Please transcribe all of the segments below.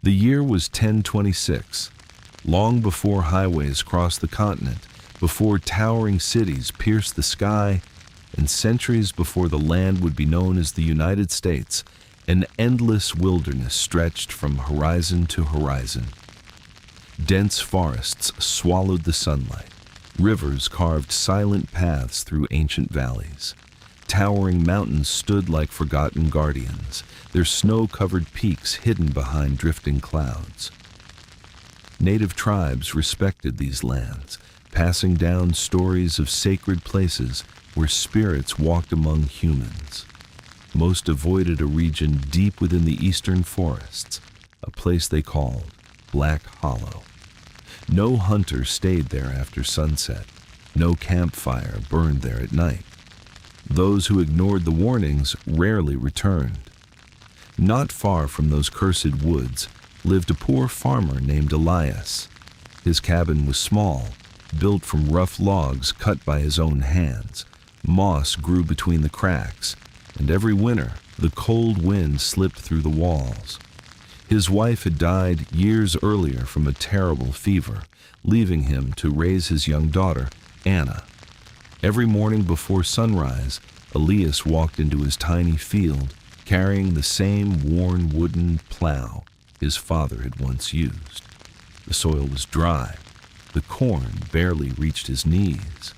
The year was 1026, long before highways crossed the continent, before towering cities pierced the sky, and centuries before the land would be known as the United States. An endless wilderness stretched from horizon to horizon. Dense forests swallowed the sunlight. Rivers carved silent paths through ancient valleys. Towering mountains stood like forgotten guardians, their snow-covered peaks hidden behind drifting clouds. Native tribes respected these lands, passing down stories of sacred places where spirits walked among humans. Most avoided a region deep within the eastern forests, a place they called Black Hollow. No hunter stayed there after sunset. No campfire burned there at night. Those who ignored the warnings rarely returned. Not far from those cursed woods lived a poor farmer named Elias. His cabin was small, built from rough logs cut by his own hands. Moss grew between the cracks, and every winter the cold wind slipped through the walls. His wife had died years earlier from a terrible fever, leaving him to raise his young daughter, Anna. Every morning before sunrise, Elias walked into his tiny field, carrying the same worn wooden plow his father had once used. The soil was dry. The corn barely reached his knees.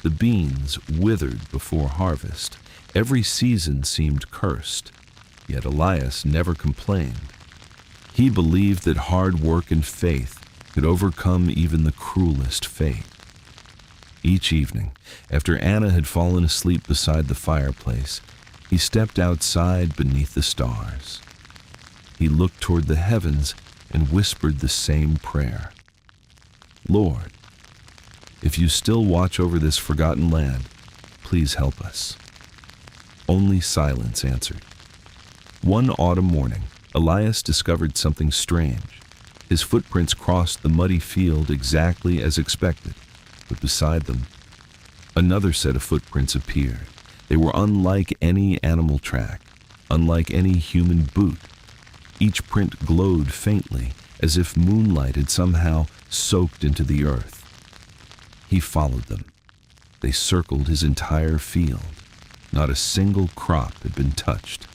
The beans withered before harvest. Every season seemed cursed, yet Elias never complained. He believed that hard work and faith could overcome even the cruelest fate. Each evening, after Anna had fallen asleep beside the fireplace, he stepped outside beneath the stars. He looked toward the heavens and whispered the same prayer. Lord, if you still watch over this forgotten land, please help us. Only silence answered. One autumn morning, Elias discovered something strange. His footprints crossed the muddy field exactly as expected, but beside them, another set of footprints appeared. They were unlike any animal track, unlike any human boot. Each print glowed faintly, as if moonlight had somehow soaked into the earth. He followed them. They circled his entire field. Not a single crop had been touched.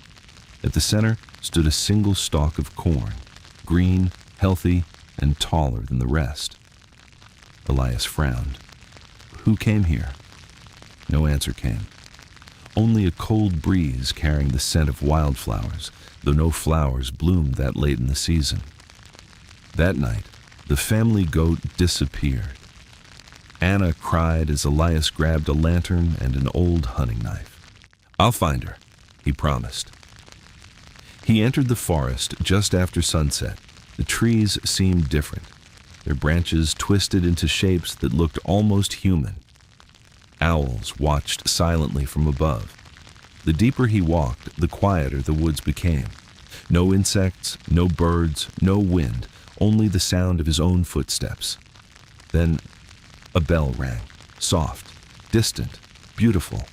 At the center stood a single stalk of corn, green, healthy, and taller than the rest. Elias frowned. Who came here? No answer came. Only a cold breeze carrying the scent of wildflowers, though no flowers bloomed that late in the season. That night, the family goat disappeared. Anna cried as Elias grabbed a lantern and an old hunting knife. I'll find her, he promised. He entered the forest just after sunset. The trees seemed different, their branches twisted into shapes that looked almost human. Owls watched silently from above. The deeper he walked, the quieter the woods became. No insects, no birds, no wind, only the sound of his own footsteps. Then a bell rang, soft, distant, beautiful.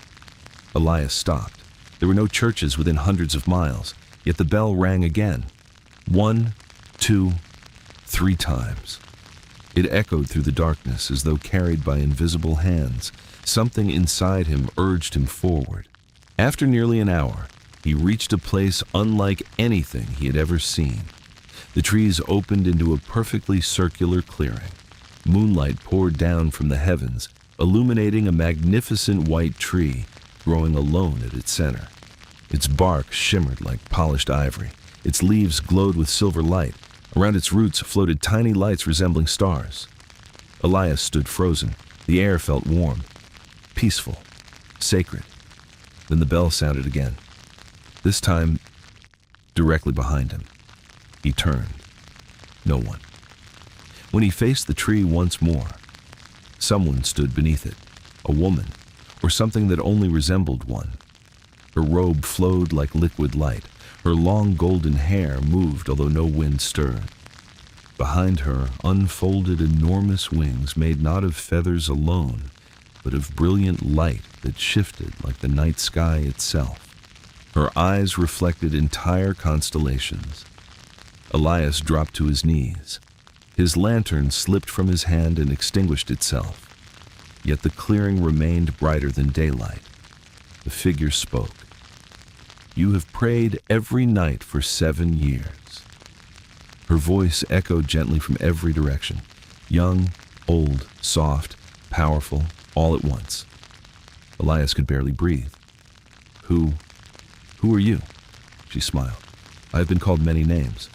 Elias stopped. There were no churches within hundreds of miles, yet the bell rang again. 1, 2, 3 times. It echoed through the darkness as though carried by invisible hands. Something inside him urged him forward. After nearly an hour, he reached a place unlike anything he had ever seen. The trees opened into a perfectly circular clearing. Moonlight poured down from the heavens, illuminating a magnificent white tree growing alone at its center. Its bark shimmered like polished ivory. Its leaves glowed with silver light. Around its roots floated tiny lights resembling stars. Elias stood frozen. The air felt warm, peaceful, sacred. Then the bell sounded again, this time directly behind him. He turned. No one. When he faced the tree once more, someone stood beneath it, a woman, or something that only resembled one. Her robe flowed like liquid light. Her long golden hair moved although no wind stirred. Behind her unfolded enormous wings made not of feathers alone, but of brilliant light that shifted like the night sky itself. Her eyes reflected entire constellations. Elias dropped to his knees. His lantern slipped from his hand and extinguished itself. Yet the clearing remained brighter than daylight. The figure spoke. "You have prayed every night for 7 years." Her voice echoed gently from every direction. Young, old, soft, powerful, all at once. Elias could barely breathe. Who are you?" She smiled. "I have been called many names.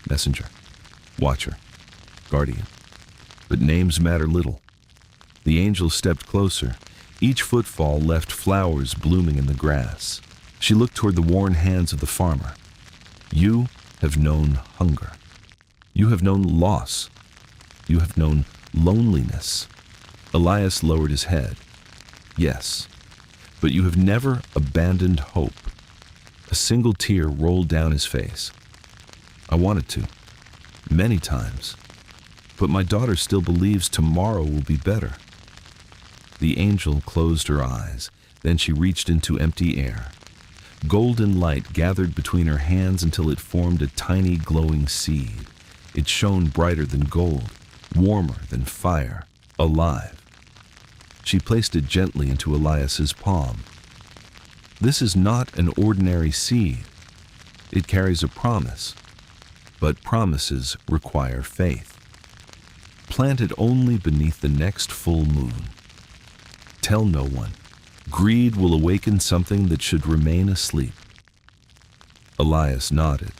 Messenger, Watcher, Guardian. But names matter little." The angel stepped closer. Each footfall left flowers blooming in the grass. She looked toward the worn hands of the farmer. "You have known hunger. You have known loss. You have known loneliness." Elias lowered his head. "Yes, but you have never abandoned hope." A single tear rolled down his face. "I wanted to, many times, but my daughter still believes tomorrow will be better." The angel closed her eyes, then she reached into empty air. Golden light gathered between her hands until it formed a tiny glowing seed. It shone brighter than gold, warmer than fire, alive. She placed it gently into Elias's palm. "This is not an ordinary seed. It carries a promise, but promises require faith. Plant it only beneath the next full moon. Tell no one. Greed will awaken something that should remain asleep." Elias nodded.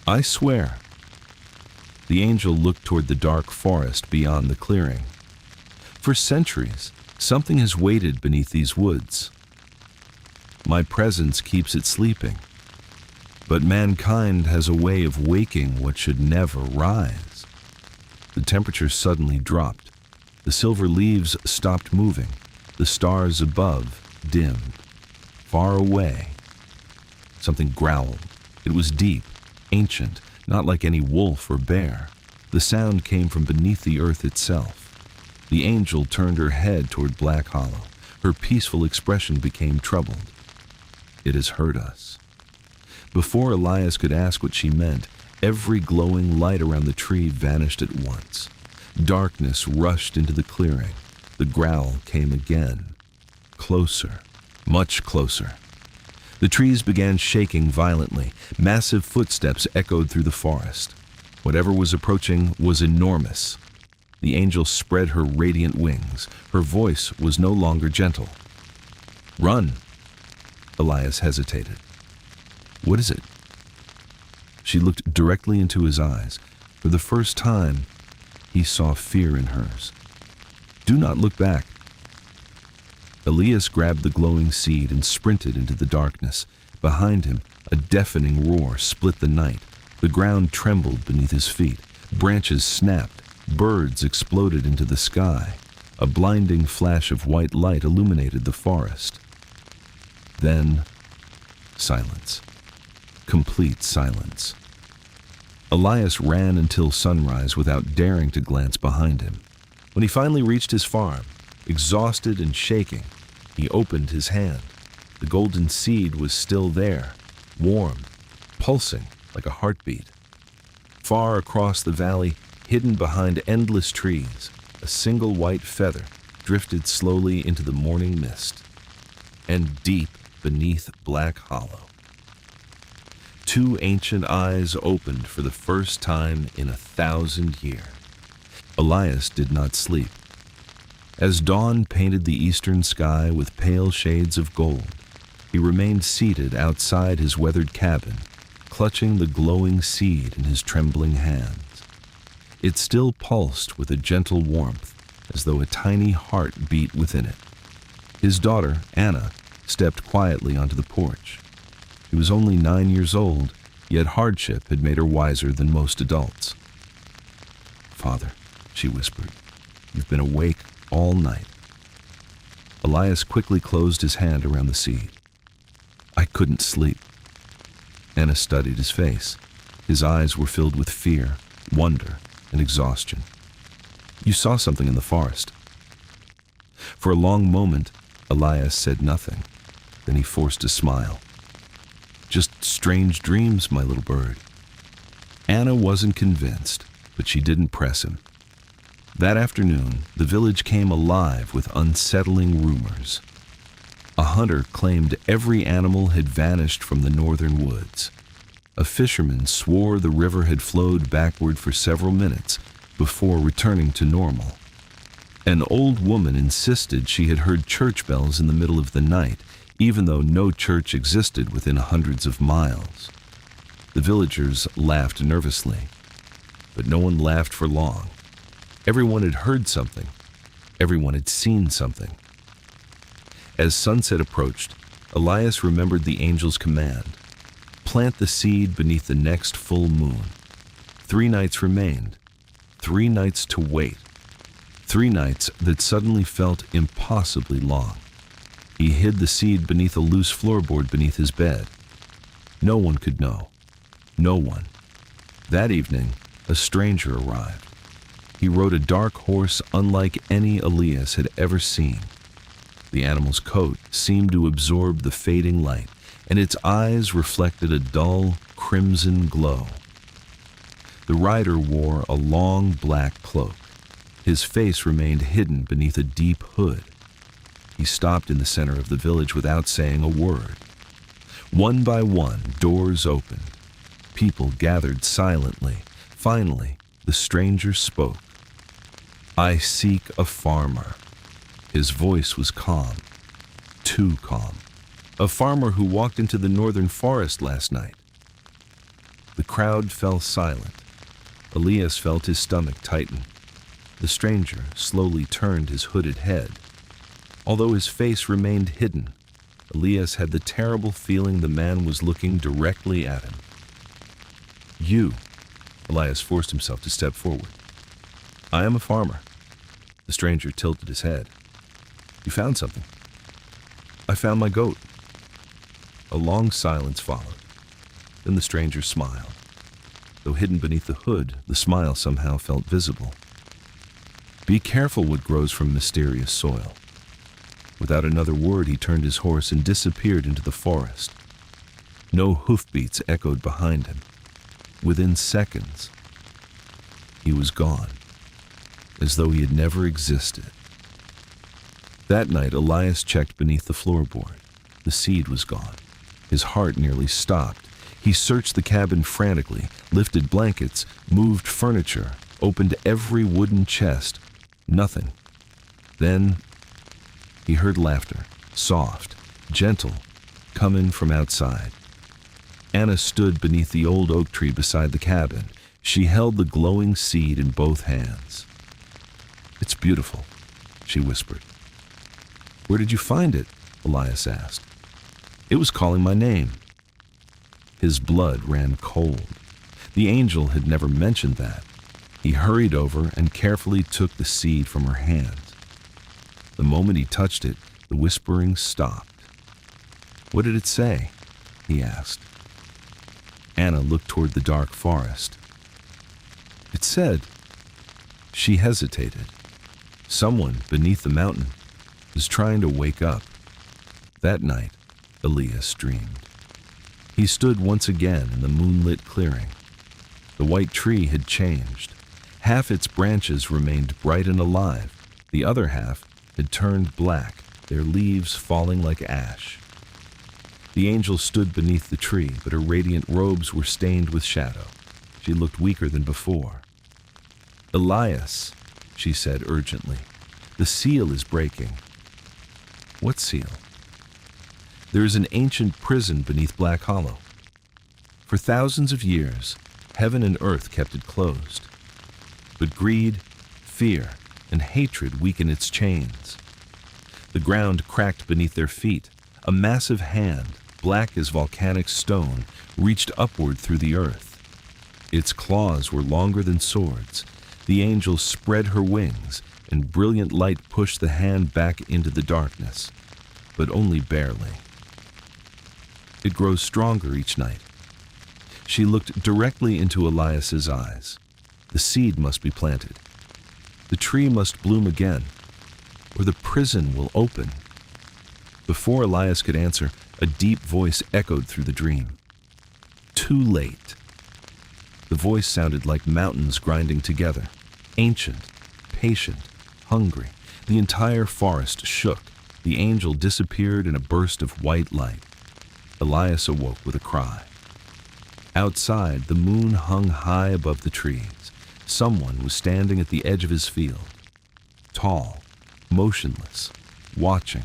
"I swear." The angel looked toward the dark forest beyond the clearing. "For centuries, something has waited beneath these woods. My presence keeps it sleeping. But mankind has a way of waking what should never rise." The temperature suddenly dropped. The silver leaves stopped moving. The stars above dimmed. Far away, something growled. It was deep, ancient, not like any wolf or bear. The sound came from beneath the earth itself. The angel turned her head toward Black Hollow. Her peaceful expression became troubled. "It has heard us." Before Elias could ask what she meant, every glowing light around the tree vanished at once. Darkness rushed into the clearing. The growl came again. Closer, much closer. The trees began shaking violently. Massive footsteps echoed through the forest. Whatever was approaching was enormous. The angel spread her radiant wings. Her voice was no longer gentle. "Run!" Elias hesitated. "What is it?" She looked directly into his eyes. For the first time, he saw fear in hers. "Do not look back." Elias grabbed the glowing seed and sprinted into the darkness. Behind him, a deafening roar split the night. The ground trembled beneath his feet. Branches snapped. Birds exploded into the sky. A blinding flash of white light illuminated the forest. Then, silence. Complete silence. Elias ran until sunrise without daring to glance behind him. When he finally reached his farm, exhausted and shaking, he opened his hand. The golden seed was still there, warm, pulsing like a heartbeat. Far across the valley, hidden behind endless trees, a single white feather drifted slowly into the morning mist. And deep beneath Black Hollow, 2 ancient eyes opened for the first time in 1,000 years. Elias did not sleep. As dawn painted the eastern sky with pale shades of gold, he remained seated outside his weathered cabin, clutching the glowing seed in his trembling hands. It still pulsed with a gentle warmth, as though a tiny heart beat within it. His daughter, Anna, stepped quietly onto the porch. He was only 9 years old, yet hardship had made her wiser than most adults. "Father," she whispered, "you've been awake all night." Elias quickly closed his hand around the seed. "I couldn't sleep." Anna studied his face. His eyes were filled with fear, wonder, and exhaustion. "You saw something in the forest." For a long moment, Elias said nothing. Then he forced a smile. "Just strange dreams, my little bird." Anna wasn't convinced, but she didn't press him. That afternoon, the village came alive with unsettling rumors. A hunter claimed every animal had vanished from the northern woods. A fisherman swore the river had flowed backward for several minutes before returning to normal. An old woman insisted she had heard church bells in the middle of the night, even though no church existed within hundreds of miles. The villagers laughed nervously, but no one laughed for long. Everyone had heard something. Everyone had seen something. As sunset approached, Elias remembered the angel's command: plant the seed beneath the next full moon. 3 nights remained. 3 nights to wait. 3 nights that suddenly felt impossibly long. He hid the seed beneath a loose floorboard beneath his bed. No one could know. No one. That evening, a stranger arrived. He rode a dark horse unlike any Elias had ever seen. The animal's coat seemed to absorb the fading light, and its eyes reflected a dull, crimson glow. The rider wore a long black cloak. His face remained hidden beneath a deep hood. He stopped in the center of the village without saying a word. One by one, doors opened. People gathered silently. Finally, the stranger spoke. "I seek a farmer." His voice was calm, too calm. "A farmer who walked into the northern forest last night." The crowd fell silent. Elias felt his stomach tighten. The stranger slowly turned his hooded head. Although his face remained hidden, Elias had the terrible feeling the man was looking directly at him. "You," Elias forced himself to step forward. "I am a farmer." The stranger tilted his head. "You found something?" "I found my goat." A long silence followed. Then the stranger smiled. Though hidden beneath the hood, the smile somehow felt visible. "Be careful what grows from mysterious soil." Without another word, he turned his horse and disappeared into the forest. No hoofbeats echoed behind him. Within seconds, he was gone, as though he had never existed. That night, Elias checked beneath the floorboard. The seed was gone. His heart nearly stopped. He searched the cabin frantically, lifted blankets, moved furniture, opened every wooden chest. Nothing. Then he heard laughter, soft, gentle, coming from outside. Anna stood beneath the old oak tree beside the cabin. She held the glowing seed in both hands. "It's beautiful," she whispered. "Where did you find it?" Elias asked. "It was calling my name." His blood ran cold. The angel had never mentioned that. He hurried over and carefully took the seed from her hands. The moment he touched it, the whispering stopped. "What did it say?" he asked. Anna looked toward the dark forest. "It said..." She hesitated. Someone beneath the mountain was trying to wake up. That night, Elias dreamed. He stood once again in the moonlit clearing. The white tree had changed. Half its branches remained bright and alive. The other half had turned black, their leaves falling like ash. The angel stood beneath the tree, but her radiant robes were stained with shadow. She looked weaker than before. "Elias," she said urgently, "the seal is breaking." "What seal?" "There is an ancient prison beneath Black Hollow. For thousands of years, heaven and earth kept it closed. But greed, fear, and hatred weakened its chains. The ground cracked beneath their feet. A massive hand, black as volcanic stone, reached upward through the earth. Its claws were longer than swords. The angel spread her wings, and brilliant light pushed the hand back into the darkness, but only barely. It grows stronger each night. She looked directly into Elias's eyes. The seed must be planted. The tree must bloom again, or the prison will open. Before Elias could answer, a deep voice echoed through the dream. "Too late." The voice sounded like mountains grinding together. Ancient, patient, hungry. The entire forest shook. The angel disappeared in a burst of white light. Elias awoke with a cry. Outside, the moon hung high above the trees. Someone was standing at the edge of his field. Tall, motionless, watching.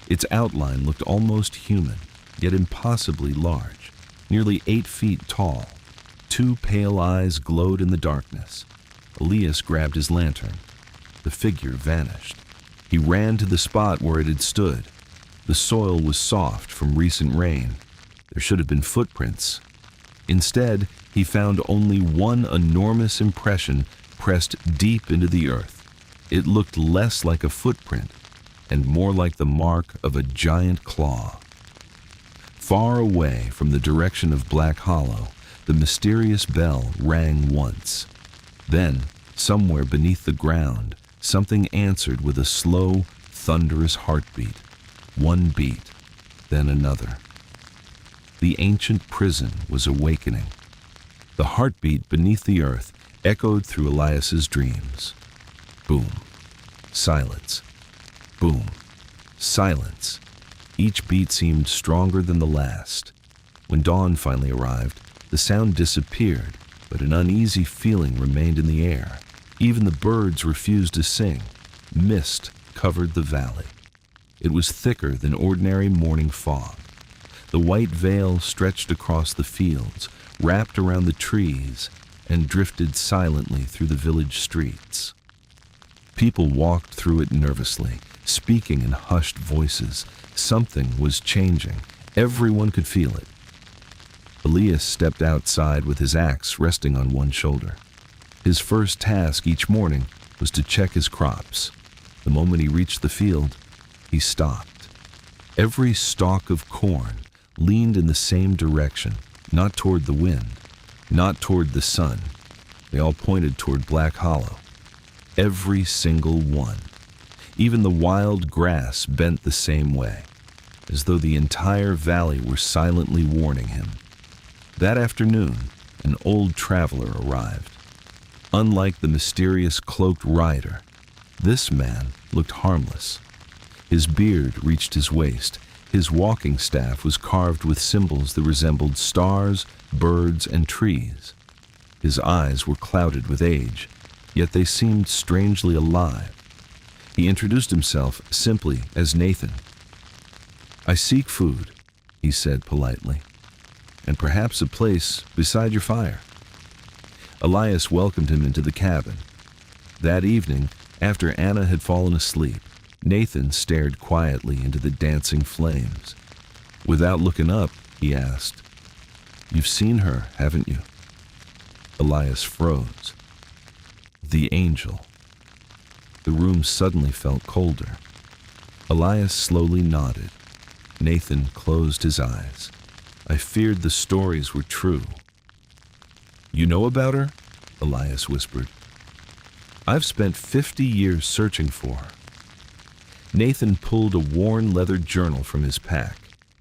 Its outline looked almost human, yet impossibly large, nearly 8 feet tall. 2 pale eyes glowed in the darkness. Elias grabbed his lantern. The figure vanished. He ran to the spot where it had stood. The soil was soft from recent rain. There should have been footprints. Instead, he found only one enormous impression pressed deep into the earth. It looked less like a footprint and more like the mark of a giant claw. Far away from the direction of Black Hollow, the mysterious bell rang once. Then, somewhere beneath the ground, something answered with a slow, thunderous heartbeat. One beat, then another. The ancient prison was awakening. The heartbeat beneath the earth echoed through Elias's dreams. Boom. Silence. Boom. Silence. Each beat seemed stronger than the last. When dawn finally arrived, the sound disappeared, but an uneasy feeling remained in the air. Even the birds refused to sing. Mist covered the valley. It was thicker than ordinary morning fog. The white veil stretched across the fields, wrapped around the trees, and drifted silently through the village streets. People walked through it nervously, speaking in hushed voices. Something was changing. Everyone could feel it. Elias stepped outside with his axe resting on one shoulder. His first task each morning was to check his crops. The moment he reached the field, he stopped. Every stalk of corn leaned in the same direction, not toward the wind, not toward the sun. They all pointed toward Black Hollow. Every single one. Even the wild grass bent the same way, as though the entire valley were silently warning him. That afternoon, an old traveler arrived. Unlike the mysterious cloaked rider, this man looked harmless. His beard reached his waist. His walking staff was carved with symbols that resembled stars, birds, and trees. His eyes were clouded with age, yet they seemed strangely alive. He introduced himself simply as Nathan. "I seek food," he said politely, "and perhaps a place beside your fire." Elias welcomed him into the cabin. That evening, after Anna had fallen asleep, Nathan stared quietly into the dancing flames. Without looking up, he asked, "You've seen her, haven't you?" Elias froze. The angel. The room suddenly felt colder. Elias slowly nodded. Nathan closed his eyes. "I feared the stories were true." "You know about her?" Elias whispered. "I've spent 50 years searching for her." Nathan pulled a worn leather journal from his pack.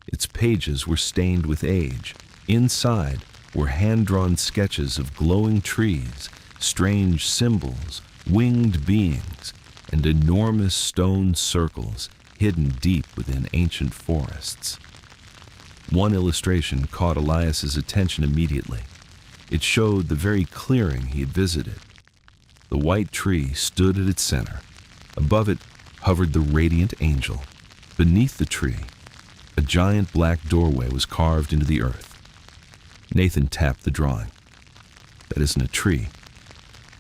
Its pages were stained with age. Inside were hand-drawn sketches of glowing trees, strange symbols, winged beings, and enormous stone circles hidden deep within ancient forests. One illustration caught Elias's attention immediately. It showed the very clearing he had visited. The white tree stood at its center. Above it hovered the radiant angel. Beneath the tree, a giant black doorway was carved into the earth. Nathan tapped the drawing. "That isn't a tree."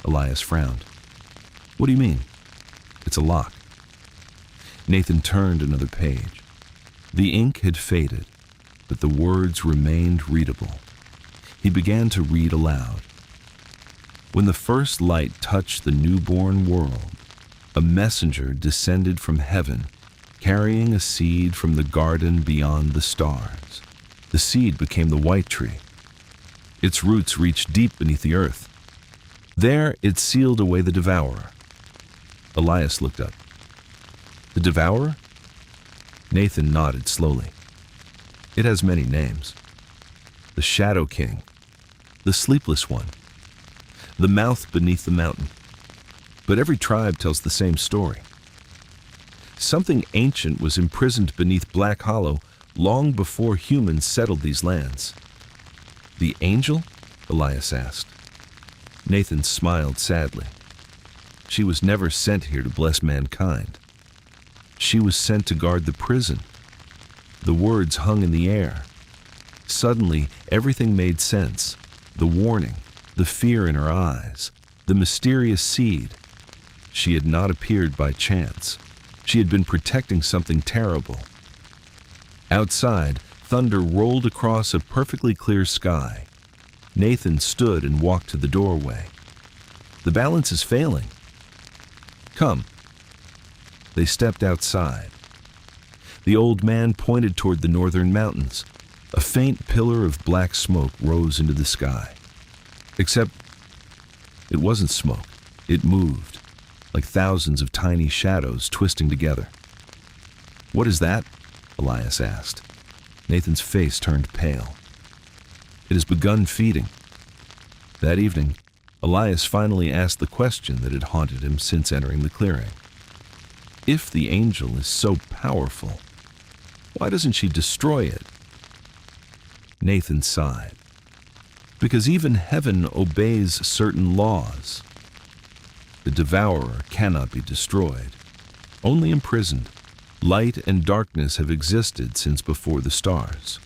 Elias frowned. "What do you mean?" "It's a lock." Nathan turned another page. The ink had faded, but the words remained readable. He began to read aloud. "When the first light touched the newborn world, a messenger descended from heaven, carrying a seed from the garden beyond the stars. The seed became the white tree. Its roots reached deep beneath the earth. There it sealed away the devourer." Elias looked up. "The devourer?" Nathan nodded slowly. "It has many names. The Shadow King, the sleepless one, the mouth beneath the mountain. But every tribe tells the same story. Something ancient was imprisoned beneath Black Hollow long before humans settled these lands. The angel? Elias asked. Nathan smiled sadly. She was never sent here to bless mankind. She was sent to guard the prison. The words hung in the air. Suddenly, everything made sense. The warning, the fear in her eyes, the mysterious seed. She had not appeared by chance. She had been protecting something terrible. Outside, thunder rolled across a perfectly clear sky. Nathan stood and walked to the doorway. The balance is failing. Come. They stepped outside. The old man pointed toward the northern mountains. A faint pillar of black smoke rose into the sky. Except it wasn't smoke. It moved, like thousands of tiny shadows twisting together. "What is that?" Elias asked. Nathan's face turned pale. "It has begun feeding." That evening, Elias finally asked the question that had haunted him since entering the clearing. If the angel is so powerful, why doesn't she destroy it? Nathan sighed. Because even heaven obeys certain laws. The devourer cannot be destroyed, only imprisoned. Light and darkness have existed since before the stars.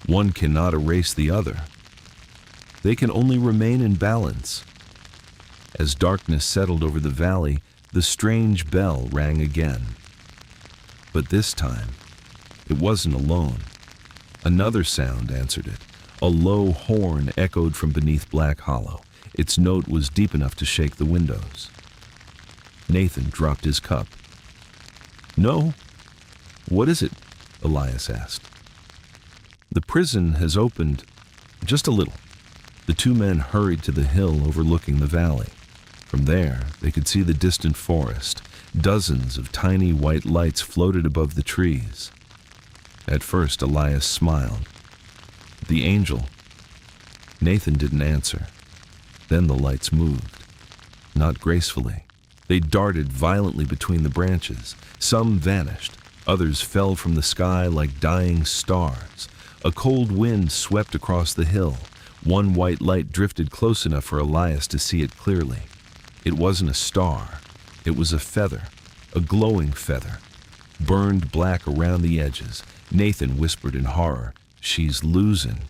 One cannot erase the other. They can only remain in balance. As darkness settled over the valley, the strange bell rang again. But this time, it wasn't alone. Another sound answered it. A low horn echoed from beneath Black Hollow. Its note was deep enough to shake the windows. Nathan dropped his cup. "No? What is it?" Elias asked. "The prison has opened just a little." The two men hurried to the hill overlooking the valley. From there, they could see the distant forest. Dozens of tiny white lights floated above the trees. At first, Elias smiled. The angel. Nathan didn't answer. Then the lights moved. Not gracefully. They darted violently between the branches. Some vanished. Others fell from the sky like dying stars. A cold wind swept across the hill. One white light drifted close enough for Elias to see it clearly. It wasn't a star. It was a feather, a glowing feather, burned black around the edges. Nathan whispered in horror, "She's losing."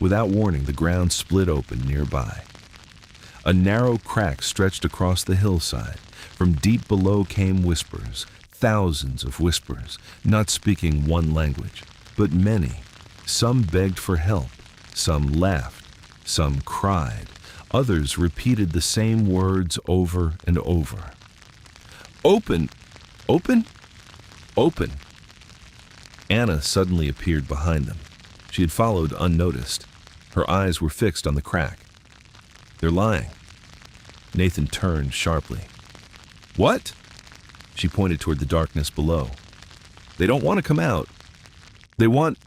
Without warning, the ground split open nearby. A narrow crack stretched across the hillside. From deep below came whispers, thousands of whispers, not speaking one language, but many. Some begged for help, some laughed, some cried. Others repeated the same words over and over. "Open! Open! Open!" Anna suddenly appeared behind them. She had followed unnoticed. Her eyes were fixed on the crack. "They're lying." Nathan turned sharply. "What?" She pointed toward the darkness below. "They don't want to come out. They want..."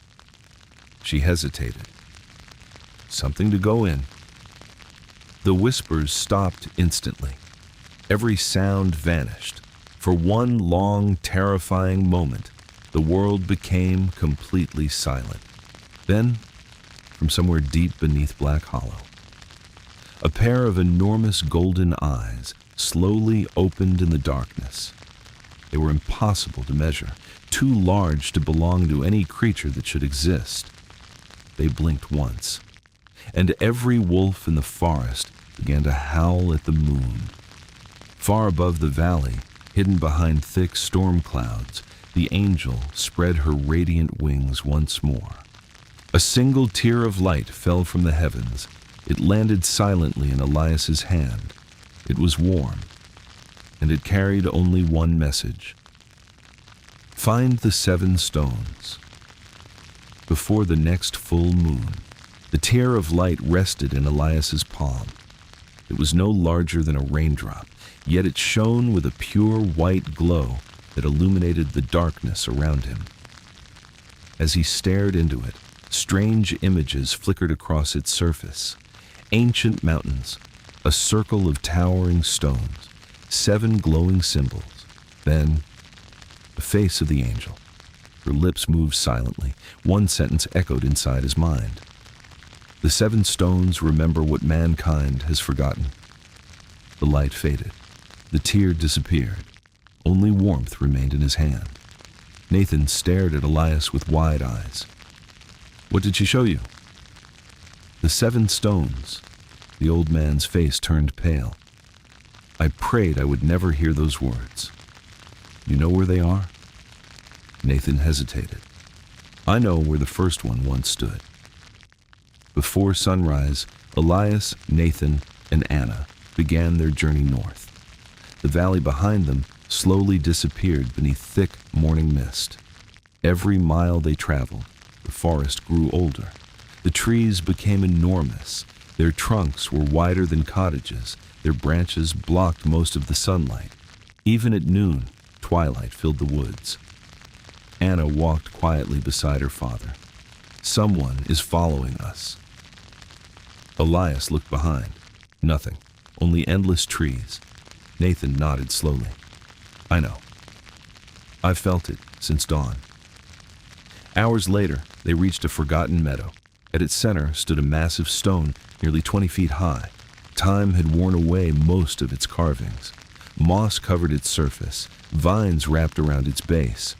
She hesitated. "Something to go in." The whispers stopped instantly. Every sound vanished. For one long, terrifying moment, the world became completely silent. Then, from somewhere deep beneath Black Hollow, a pair of enormous golden eyes slowly opened in the darkness. They were impossible to measure, too large to belong to any creature that should exist. They blinked once, and every wolf in the forest began to howl at the moon. Far above the valley, hidden behind thick storm clouds, the angel spread her radiant wings once more. A single tear of light fell from the heavens. It landed silently in Elias's hand. It was warm, and it carried only one message. Find the 7 stones. Before the next full moon, the tear of light rested in Elias's palm. It was no larger than a raindrop, yet it shone with a pure white glow that illuminated the darkness around him. As he stared into it, Strange images flickered across its surface. Ancient mountains, a circle of towering stones, 7 glowing symbols. Then, the face of the angel. Her lips moved silently. One sentence echoed inside his mind. The 7 stones remember what mankind has forgotten. The light faded. The tear disappeared. Only warmth remained in his hand. Nathan stared at Elias with wide eyes. "What did she show you?" "The 7 stones." The old man's face turned pale. "I prayed I would never hear those words." "You know where they are?" Nathan hesitated. "I know where the first one once stood." Before sunrise, Elias, Nathan, and Anna began their journey north. The valley behind them slowly disappeared beneath thick morning mist. Every mile they traveled, the forest grew older. The trees became enormous. Their trunks were wider than cottages. Their branches blocked most of the sunlight. Even at noon, twilight filled the woods. Anna walked quietly beside her father. "Someone is following us." Elias looked behind. Nothing, only endless trees. Nathan nodded slowly. "I know. I've felt it since dawn." Hours later, they reached a forgotten meadow. At its center stood a massive stone nearly 20 feet high. Time had worn away most of its carvings. Moss covered its surface. Vines wrapped around its base.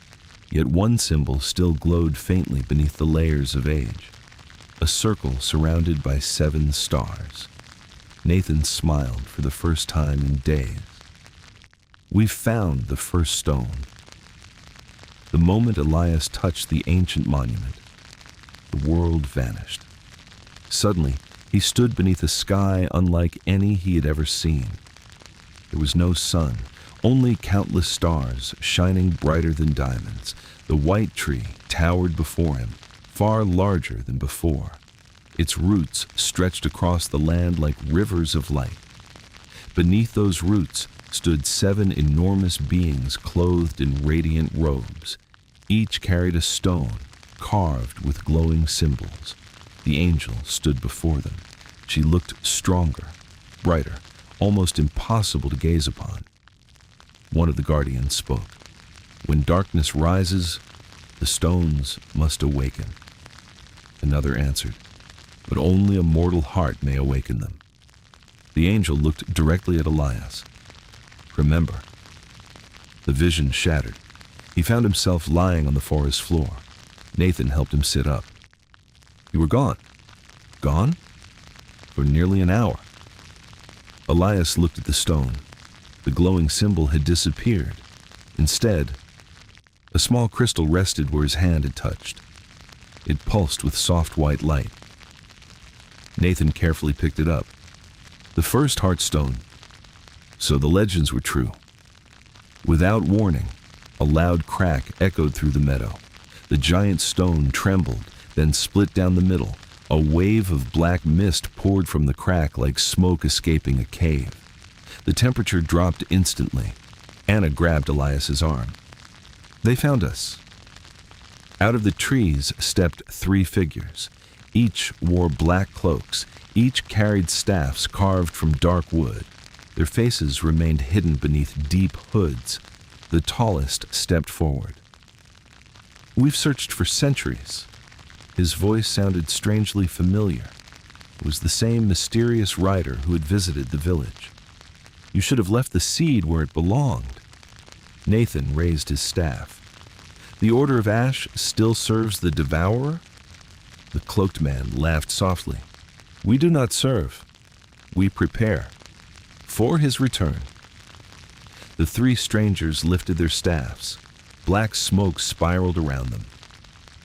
Yet one symbol still glowed faintly beneath the layers of age. A circle surrounded by 7 stars. Nathan smiled for the first time in days. "We've found the first stone." The moment Elias touched the ancient monument, the world vanished. Suddenly, he stood beneath a sky unlike any he had ever seen. There was no sun, only countless stars shining brighter than diamonds. The white tree towered before him, far larger than before. Its roots stretched across the land like rivers of light. Beneath those roots stood 7 enormous beings clothed in radiant robes. Each carried a stone carved with glowing symbols. The angel stood before them. She looked stronger, brighter, almost impossible to gaze upon. One of the guardians spoke. "When darkness rises, the stones must awaken." Another answered, "But only a mortal heart may awaken them." The angel looked directly at Elias. "Remember." The vision shattered. He found himself lying on the forest floor. Nathan helped him sit up. "You were gone." "Gone?" "For nearly an hour." Elias looked at the stone. The glowing symbol had disappeared. Instead, a small crystal rested where his hand had touched. It pulsed with soft white light. Nathan carefully picked it up. The first Heartstone. So the legends were true. Without warning, a loud crack echoed through the meadow. The giant stone trembled, then split down the middle. A wave of black mist poured from the crack like smoke escaping a cave. The temperature dropped instantly. Anna grabbed Elias's arm. "They found us." Out of the trees stepped 3 figures. Each wore black cloaks. Each carried staffs carved from dark wood. Their faces remained hidden beneath deep hoods. The tallest stepped forward. "We've searched for centuries." His voice sounded strangely familiar. It was the same mysterious rider who had visited the village. "You should have left the seed where it belonged." Nathan raised his staff. "The Order of Ash still serves the Devourer?" The cloaked man laughed softly. "We do not serve. We prepare for his return." The 3 strangers lifted their staffs. Black smoke spiraled around them.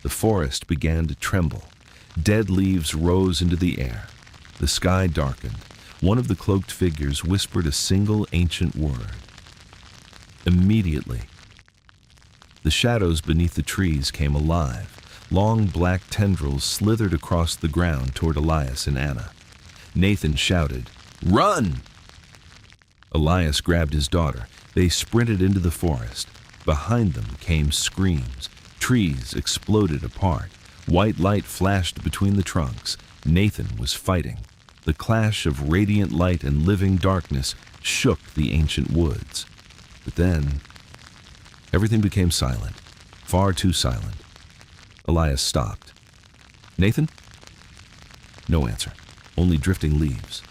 The forest began to tremble. Dead leaves rose into the air. The sky darkened. One of the cloaked figures whispered a single ancient word. Immediately, the shadows beneath the trees came alive. Long black tendrils slithered across the ground toward Elias and Anna. Nathan shouted, "Run!" Elias grabbed his daughter. They sprinted into the forest. Behind them came screams. Trees exploded apart. White light flashed between the trunks. Nathan was fighting. The clash of radiant light and living darkness shook the ancient woods. But then, everything became silent, far too silent. Elias stopped. "Nathan?" No answer, only drifting leaves.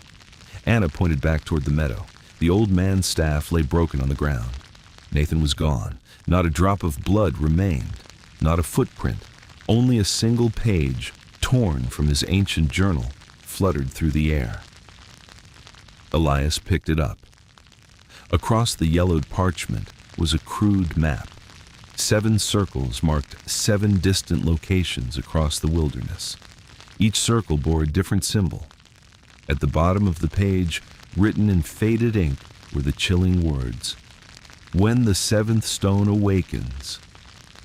Anna pointed back toward the meadow. The old man's staff lay broken on the ground. Nathan was gone. Not a drop of blood remained, not a footprint. Only a single page, torn from his ancient journal, fluttered through the air. Elias picked it up. Across the yellowed parchment was a crude map. 7 circles marked 7 distant locations across the wilderness. Each circle bore a different symbol. At the bottom of the page, written in faded ink, were the chilling words, "When the 7th stone awakens,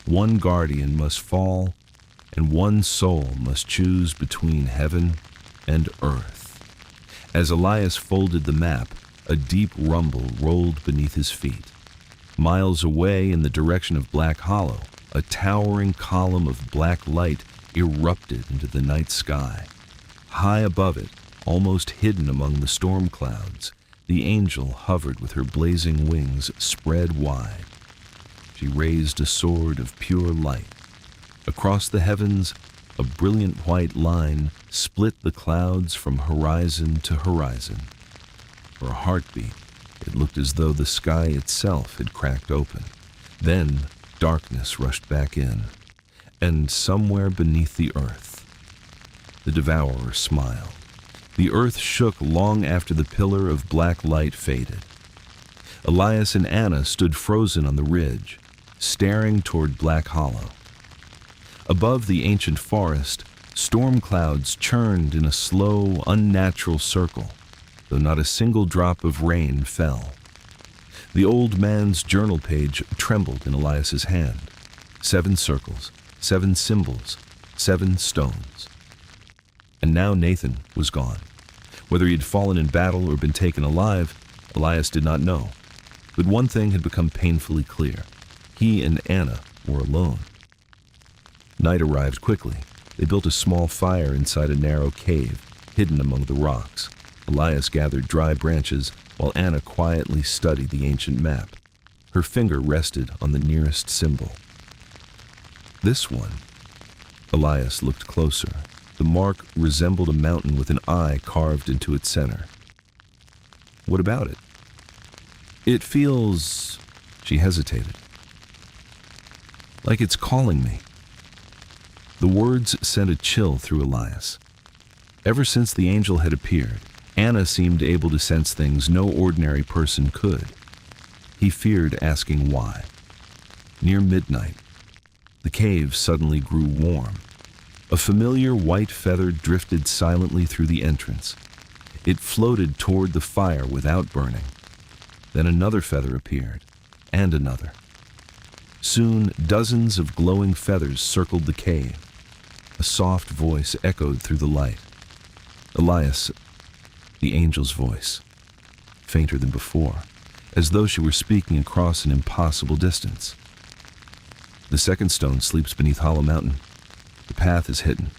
one guardian must fall, and one soul must choose between heaven and earth." As Elias folded the map, a deep rumble rolled beneath his feet. Miles away in the direction of Black Hollow, a towering column of black light erupted into the night sky. High above it, almost hidden among the storm clouds, the angel hovered with her blazing wings spread wide. She raised a sword of pure light. Across the heavens, a brilliant white line split the clouds from horizon to horizon. For a heartbeat, it looked as though the sky itself had cracked open. Then darkness rushed back in, and somewhere beneath the earth, the devourer smiled. The earth shook long after the pillar of black light faded. Elias and Anna stood frozen on the ridge, staring toward Black Hollow. Above the ancient forest, storm clouds churned in a slow, unnatural circle, though not a single drop of rain fell. The old man's journal page trembled in Elias's hand. 7 circles, 7 symbols, 7 stones. And now Nathan was gone. Whether he had fallen in battle or been taken alive, Elias did not know. But one thing had become painfully clear. He and Anna were alone. Night arrived quickly. They built a small fire inside a narrow cave, hidden among the rocks. Elias gathered dry branches, while Anna quietly studied the ancient map. Her finger rested on the nearest symbol. This one. Elias looked closer. The mark resembled a mountain with an eye carved into its center. "What about it?" "It feels..." She hesitated. "Like it's calling me." The words sent a chill through Elias. Ever since the angel had appeared, Anna seemed able to sense things no ordinary person could. He feared asking why. Near midnight, the cave suddenly grew warm. A familiar white feather drifted silently through the entrance. It floated toward the fire without burning. Then another feather appeared, and another. Soon, dozens of glowing feathers circled the cave. A soft voice echoed through the light. Elias, the angel's voice, fainter than before, as though she were speaking across an impossible distance. "The 2nd stone sleeps beneath Hollow Mountain. The path is hidden.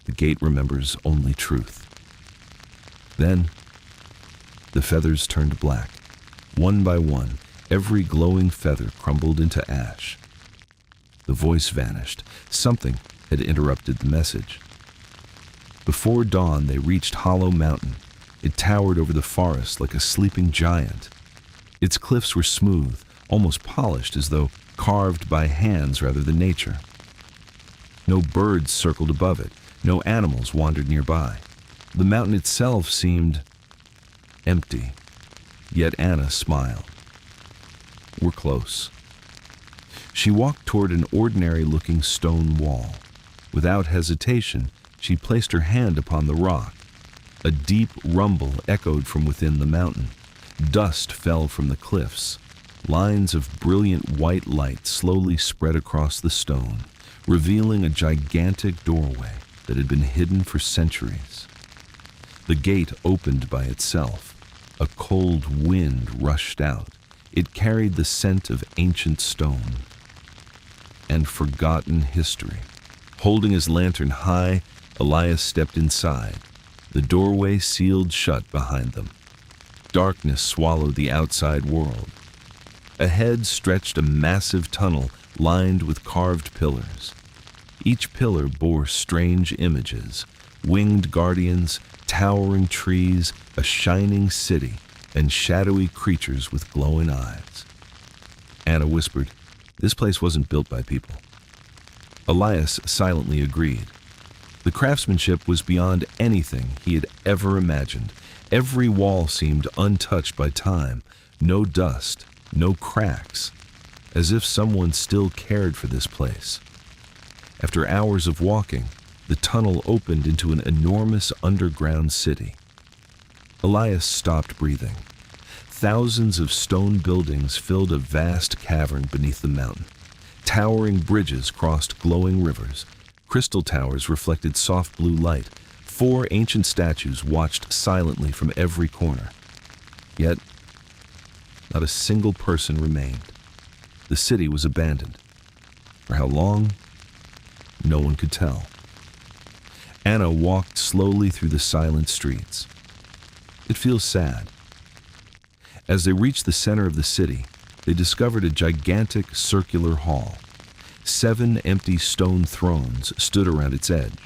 The gate remembers only truth." Then, the feathers turned black. One by one, every glowing feather crumbled into ash. The voice vanished. Something had interrupted the message. Before dawn, they reached Hollow Mountain. It towered over the forest like a sleeping giant. Its cliffs were smooth, almost polished, as though carved by hands rather than nature. No birds circled above it. No animals wandered nearby. The mountain itself seemed empty. Yet Anna smiled. "We're close." She walked toward an ordinary-looking stone wall. Without hesitation, she placed her hand upon the rock. A deep rumble echoed from within the mountain. Dust fell from the cliffs. Lines of brilliant white light slowly spread across the stone, revealing a gigantic doorway that had been hidden for centuries. The gate opened by itself. A cold wind rushed out. It carried the scent of ancient stone and forgotten history. Holding his lantern high, Elias stepped inside. The doorway sealed shut behind them. Darkness swallowed the outside world. Ahead stretched a massive tunnel lined with carved pillars. Each pillar bore strange images: winged guardians, towering trees, a shining city, and shadowy creatures with glowing eyes. Anna whispered, "This place wasn't built by people." Elias silently agreed. The craftsmanship was beyond anything he had ever imagined. Every wall seemed untouched by time, no dust, no cracks, as if someone still cared for this place. After hours of walking, the tunnel opened into an enormous underground city. Elias stopped breathing. Thousands of stone buildings filled a vast cavern beneath the mountain. Towering bridges crossed glowing rivers. Crystal towers reflected soft blue light. 4 ancient statues watched silently from every corner. Yet, not a single person remained. The city was abandoned. For how long? No one could tell. Anna walked slowly through the silent streets. It feels sad. As they reached the center of the city, they discovered a gigantic circular hall. 7 empty stone thrones stood around its edge.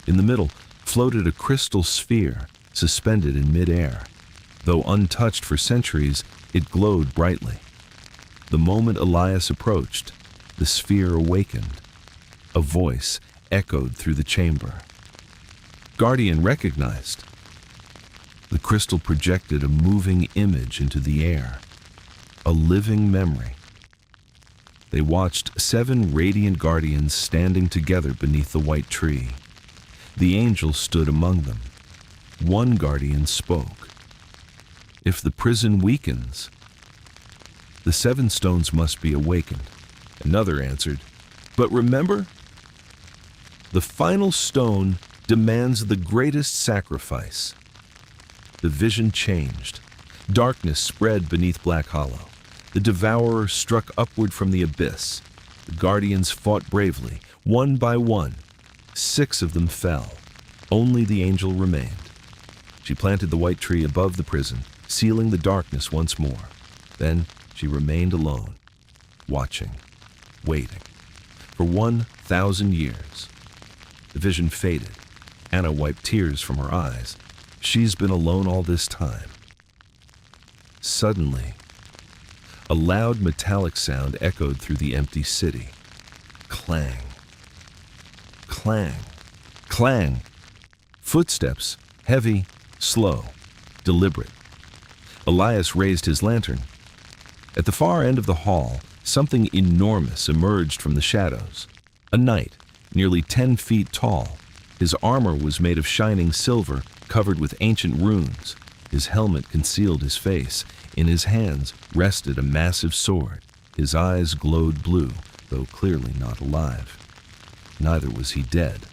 In the middle floated a crystal sphere suspended in midair. Though untouched for centuries, it glowed brightly. The moment Elias approached, the sphere awakened. A voice echoed through the chamber. Guardian recognized. The crystal projected a moving image into the air, a living memory. They watched 7 radiant guardians standing together beneath the white tree. The angel stood among them. One guardian spoke. "If the prison weakens, the 7 stones must be awakened." Another answered, "But remember, the final stone demands the greatest sacrifice." The vision changed. Darkness spread beneath Black Hollow. The devourer struck upward from the abyss. The guardians fought bravely, one by one. 6 of them fell. Only the angel remained. She planted the white tree above the prison, sealing the darkness once more. Then she remained alone, watching, waiting. For 1,000 years. The vision faded. Anna wiped tears from her eyes. She's been alone all this time. Suddenly, a loud metallic sound echoed through the empty city. Clang. Clang. Clang. Footsteps, heavy, slow, deliberate. Elias raised his lantern. At the far end of the hall, something enormous emerged from the shadows. A knight, nearly 10 feet tall. His armor was made of shining silver, covered with ancient runes. His helmet concealed his face. In his hands rested a massive sword. His eyes glowed blue, though clearly not alive. Neither was he dead.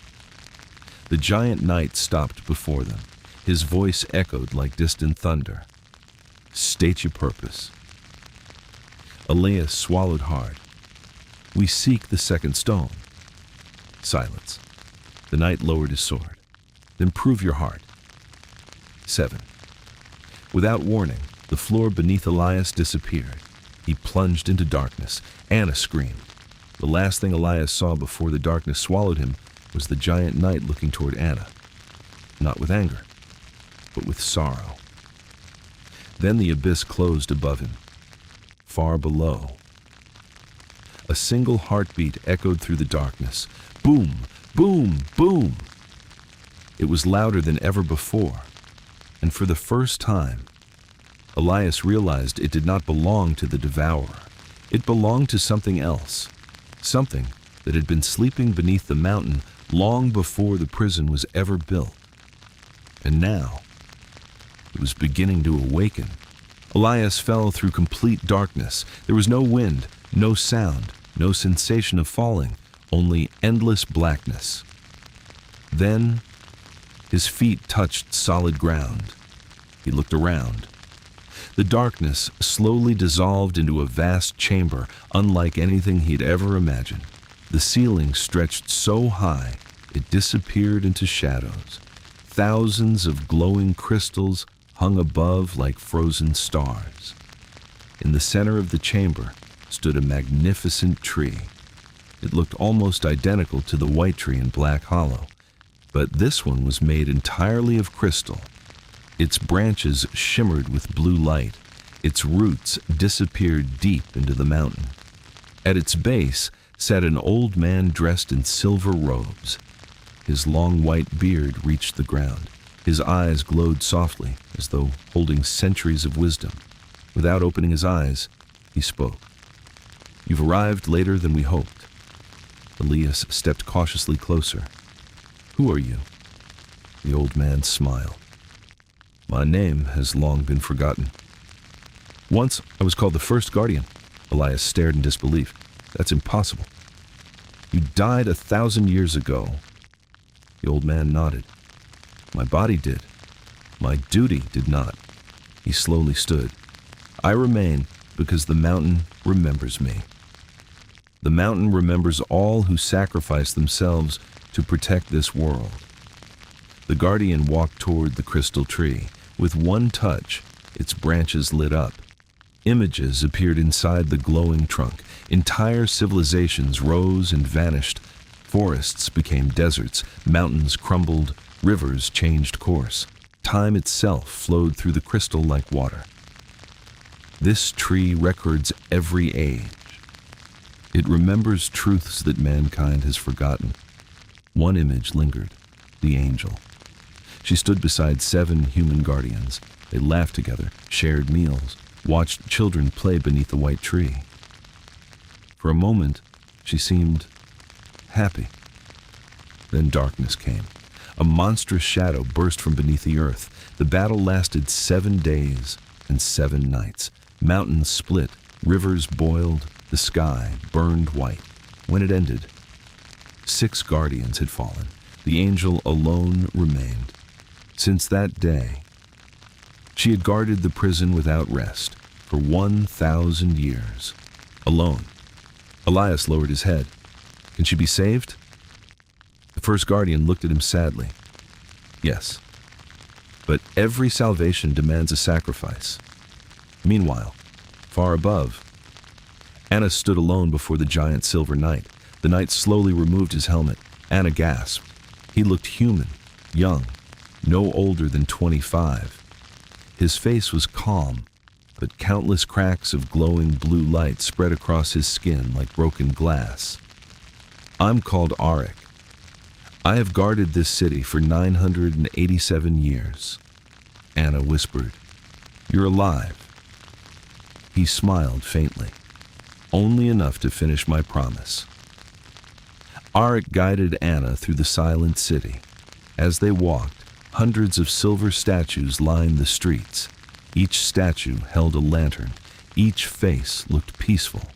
The giant knight stopped before them. His voice echoed like distant thunder. "State your purpose." Elias swallowed hard. "We seek the second stone." Silence. The knight lowered his sword. "Then prove your heart." 7. Without warning, the floor beneath Elias disappeared. He plunged into darkness. Anna screamed. The last thing Elias saw before the darkness swallowed him was the giant knight looking toward Anna. Not with anger, but with sorrow. Then the abyss closed above him. Far below, a single heartbeat echoed through the darkness. Boom, boom, boom. It was louder than ever before, and for the first time, Elias realized it did not belong to the devourer. It belonged to something else, something that had been sleeping beneath the mountain long before the prison was ever built. And now, it was beginning to awaken. Elias fell through complete darkness. There was no wind, no sound, no sensation of falling, only endless blackness. Then, his feet touched solid ground. He looked around. The darkness slowly dissolved into a vast chamber, unlike anything he'd ever imagined. The ceiling stretched so high it disappeared into shadows. Thousands of glowing crystals hung above like frozen stars. In the center of the chamber stood a magnificent tree. It looked almost identical to the white tree in Black Hollow, but this one was made entirely of crystal. Its branches shimmered with blue light. Its roots disappeared deep into the mountain. At its base sat an old man dressed in silver robes. His long white beard reached the ground. His eyes glowed softly, as though holding centuries of wisdom. Without opening his eyes, he spoke. "You've arrived later than we hoped." Elias stepped cautiously closer. "Who are you?" The old man smiled. "My name has long been forgotten." "Once I was called the first guardian." Elias stared in disbelief. "That's impossible." "You died 1,000 years ago." The old man nodded. "My body did. My duty did not." He slowly stood. "I remain because the mountain remembers me. The mountain remembers all who sacrifice themselves to protect this world." The guardian walked toward the crystal tree. With one touch, its branches lit up. Images appeared inside the glowing trunk. Entire civilizations rose and vanished. Forests became deserts. Mountains crumbled. Rivers changed course. Time itself flowed through the crystal like water. This tree records every age. It remembers truths that mankind has forgotten. One image lingered, the angel. She stood beside 7 human guardians. They laughed together, shared meals, watched children play beneath the white tree. For a moment, she seemed happy. Then darkness came. A monstrous shadow burst from beneath the earth. The battle lasted 7 days and 7 nights. Mountains split, rivers boiled, the sky burned white. When it ended, 6 guardians had fallen. The angel alone remained. Since that day, she had guarded the prison without rest for 1,000 years, alone. Elias lowered his head. "Can she be saved?" The first guardian looked at him sadly. "Yes, but every salvation demands a sacrifice." Meanwhile, far above, Anna stood alone before the giant silver knight. The knight slowly removed his helmet. Anna gasped. He looked human, young, no older than 25. His face was calm, but countless cracks of glowing blue light spread across his skin like broken glass. "I'm called Arik. I have guarded this city for 987 years. Anna whispered, "You're alive." He smiled faintly, only enough to finish my promise. Arik guided Anna through the silent city. As they walked, hundreds of silver statues lined the streets. Each statue held a lantern. Each face looked peaceful.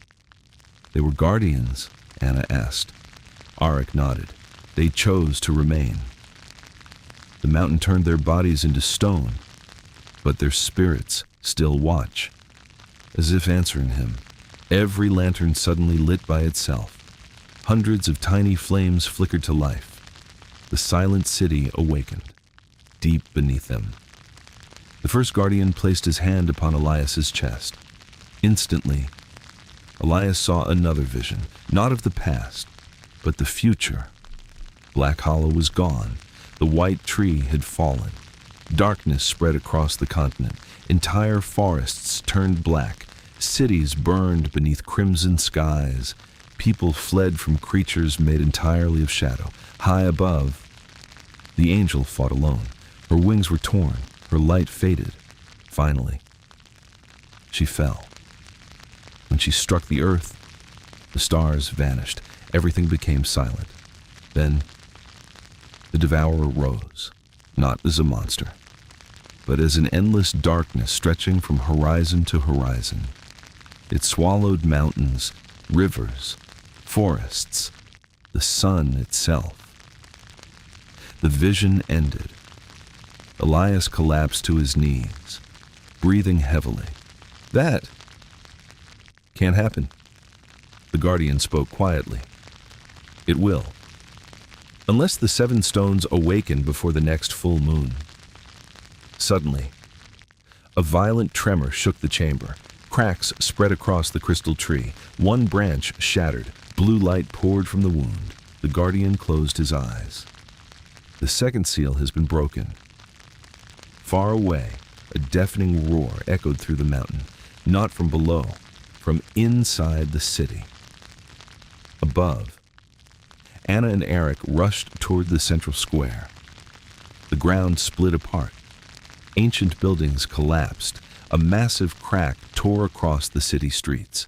"They were guardians?" Anna asked. Arik nodded. "They chose to remain. The mountain turned their bodies into stone, but their spirits still watch." As if answering him, every lantern suddenly lit by itself. Hundreds of tiny flames flickered to life. The silent city awakened, deep beneath them. The first guardian placed his hand upon Elias's chest. Instantly, Elias saw another vision, not of the past, but the future. Black Hollow was gone. The white tree had fallen. Darkness spread across the continent. Entire forests turned black. Cities burned beneath crimson skies. People fled from creatures made entirely of shadow. High above, the angel fought alone. Her wings were torn. Her light faded. Finally, she fell. When she struck the earth, the stars vanished. Everything became silent. Then, the devourer rose, not as a monster, but as an endless darkness stretching from horizon to horizon. It swallowed mountains, rivers, forests, the sun itself. The vision ended. Elias collapsed to his knees, breathing heavily. "That can't happen." The guardian spoke quietly. It will. Unless the 7 stones awaken before the next full moon. Suddenly, a violent tremor shook the chamber. Cracks spread across the crystal tree. One branch shattered. Blue light poured from the wound. The guardian closed his eyes. The second seal has been broken. Far away, a deafening roar echoed through the mountain, not from below, from inside the city. Above, Anna and Eric rushed toward the central square. The ground split apart. Ancient buildings collapsed. A massive crack tore across the city streets.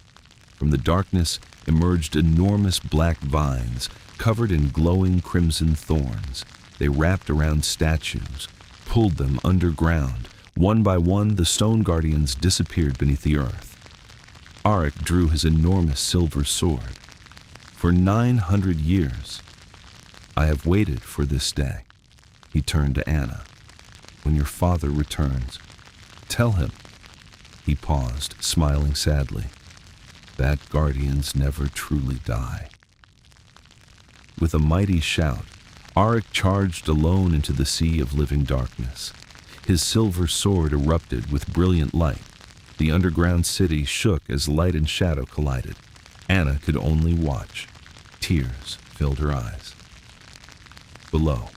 From the darkness emerged enormous black vines covered in glowing crimson thorns. They wrapped around statues, pulled them underground. One by one, the stone guardians disappeared beneath the earth. Arik drew his enormous silver sword. For 900 years, I have waited for this day. He turned to Anna. When your father returns, tell him. He paused, smiling sadly. That guardians never truly die. With a mighty shout, Arik charged alone into the sea of living darkness. His silver sword erupted with brilliant light. The underground city shook as light and shadow collided. Anna could only watch. Tears filled her eyes. Below,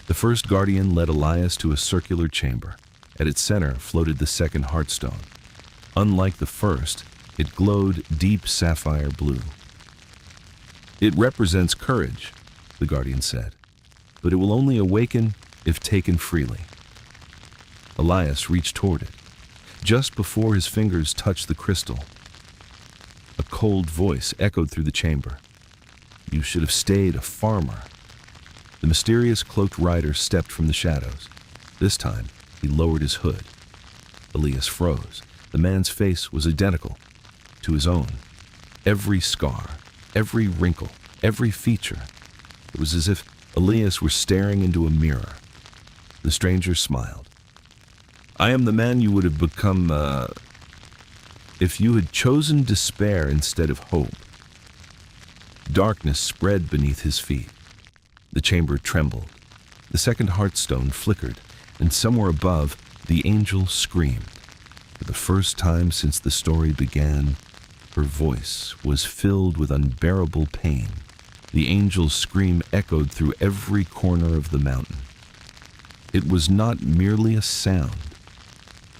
the first guardian led Elias to a circular chamber. At its center floated the second Heartstone. Unlike the first, it glowed deep sapphire blue. It represents courage, the guardian said, but it will only awaken if taken freely. Elias reached toward it. Just before his fingers touched the crystal, a cold voice echoed through the chamber. You should have stayed a farmer. The mysterious cloaked rider stepped from the shadows. This time, he lowered his hood. Elias froze. The man's face was identical to his own. Every scar, every wrinkle, every feature. It was as if Elias were staring into a mirror. The stranger smiled. I am the man you would have become, if you had chosen despair instead of hope. Darkness spread beneath his feet. The chamber trembled. The second Heartstone flickered, and somewhere above, the angel screamed. For the first time since the story began, her voice was filled with unbearable pain. The angel's scream echoed through every corner of the mountain. It was not merely a sound.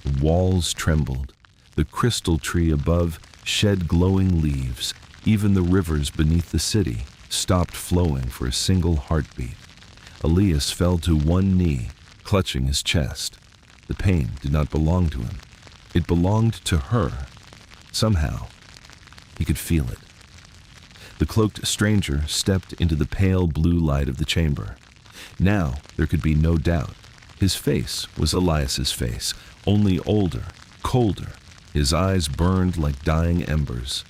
The walls trembled. The crystal tree above shed glowing leaves. Even the rivers beneath the city stopped flowing for a single heartbeat. Elias fell to one knee, clutching his chest. The pain did not belong to him. It belonged to her. Somehow, he could feel it. The cloaked stranger stepped into the pale blue light of the chamber. Now there could be no doubt. His face was Elias's face, only older, colder. His eyes burned like dying embers.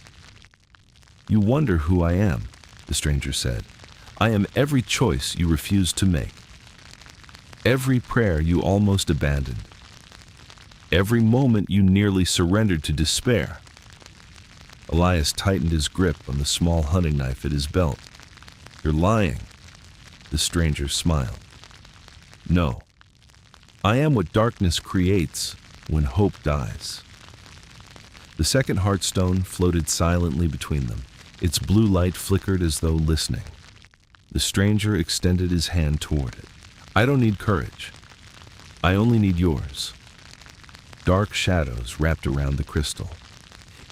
You wonder who I am, the stranger said. I am every choice you refused to make. Every prayer you almost abandoned. Every moment you nearly surrendered to despair. Elias tightened his grip on the small hunting knife at his belt. You're lying, the stranger smiled. No, I am what darkness creates when hope dies. The second Heartstone floated silently between them. Its blue light flickered as though listening. The stranger extended his hand toward it. I don't need courage. I only need yours. Dark shadows wrapped around the crystal.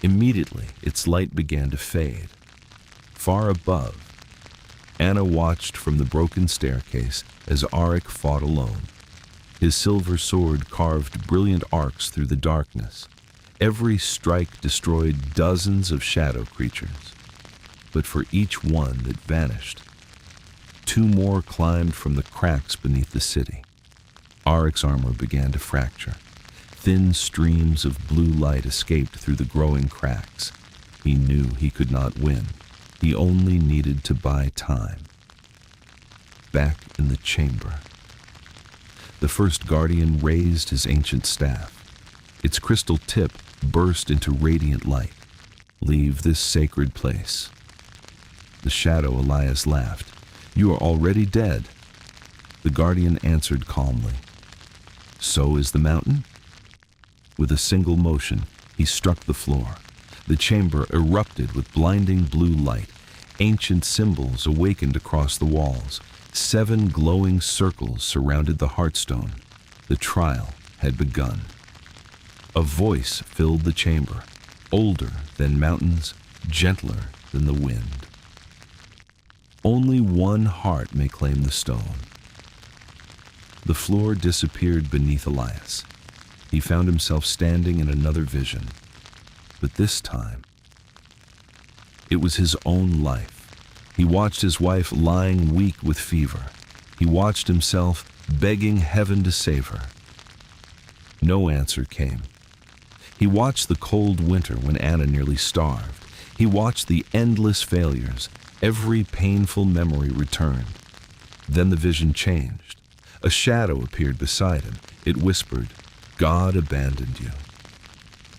Immediately, its light began to fade. Far above, Anna watched from the broken staircase as Arik fought alone. His silver sword carved brilliant arcs through the darkness. Every strike destroyed dozens of shadow creatures. But for each one that vanished, 2 more climbed from the cracks beneath the city. Arik's armor began to fracture. Thin streams of blue light escaped through the growing cracks. He knew he could not win. He only needed to buy time. Back in the chamber, the first guardian raised his ancient staff. Its crystal tip burst into radiant light. Leave this sacred place. The shadow Elias laughed. "You are already dead." The guardian answered calmly. "So is the mountain?" With a single motion, he struck the floor. The chamber erupted with blinding blue light. Ancient symbols awakened across the walls. 7 glowing circles surrounded the Heartstone. The trial had begun. A voice filled the chamber, older than mountains, gentler than the wind. "Only one heart may claim the stone." The floor disappeared beneath Elias. He found himself standing in another vision. But this time, it was his own life. He watched his wife lying weak with fever. He watched himself begging heaven to save her. No answer came. He watched the cold winter when Anna nearly starved. He watched the endless failures. Every painful memory returned. Then the vision changed. A shadow appeared beside him. It whispered, "God abandoned you."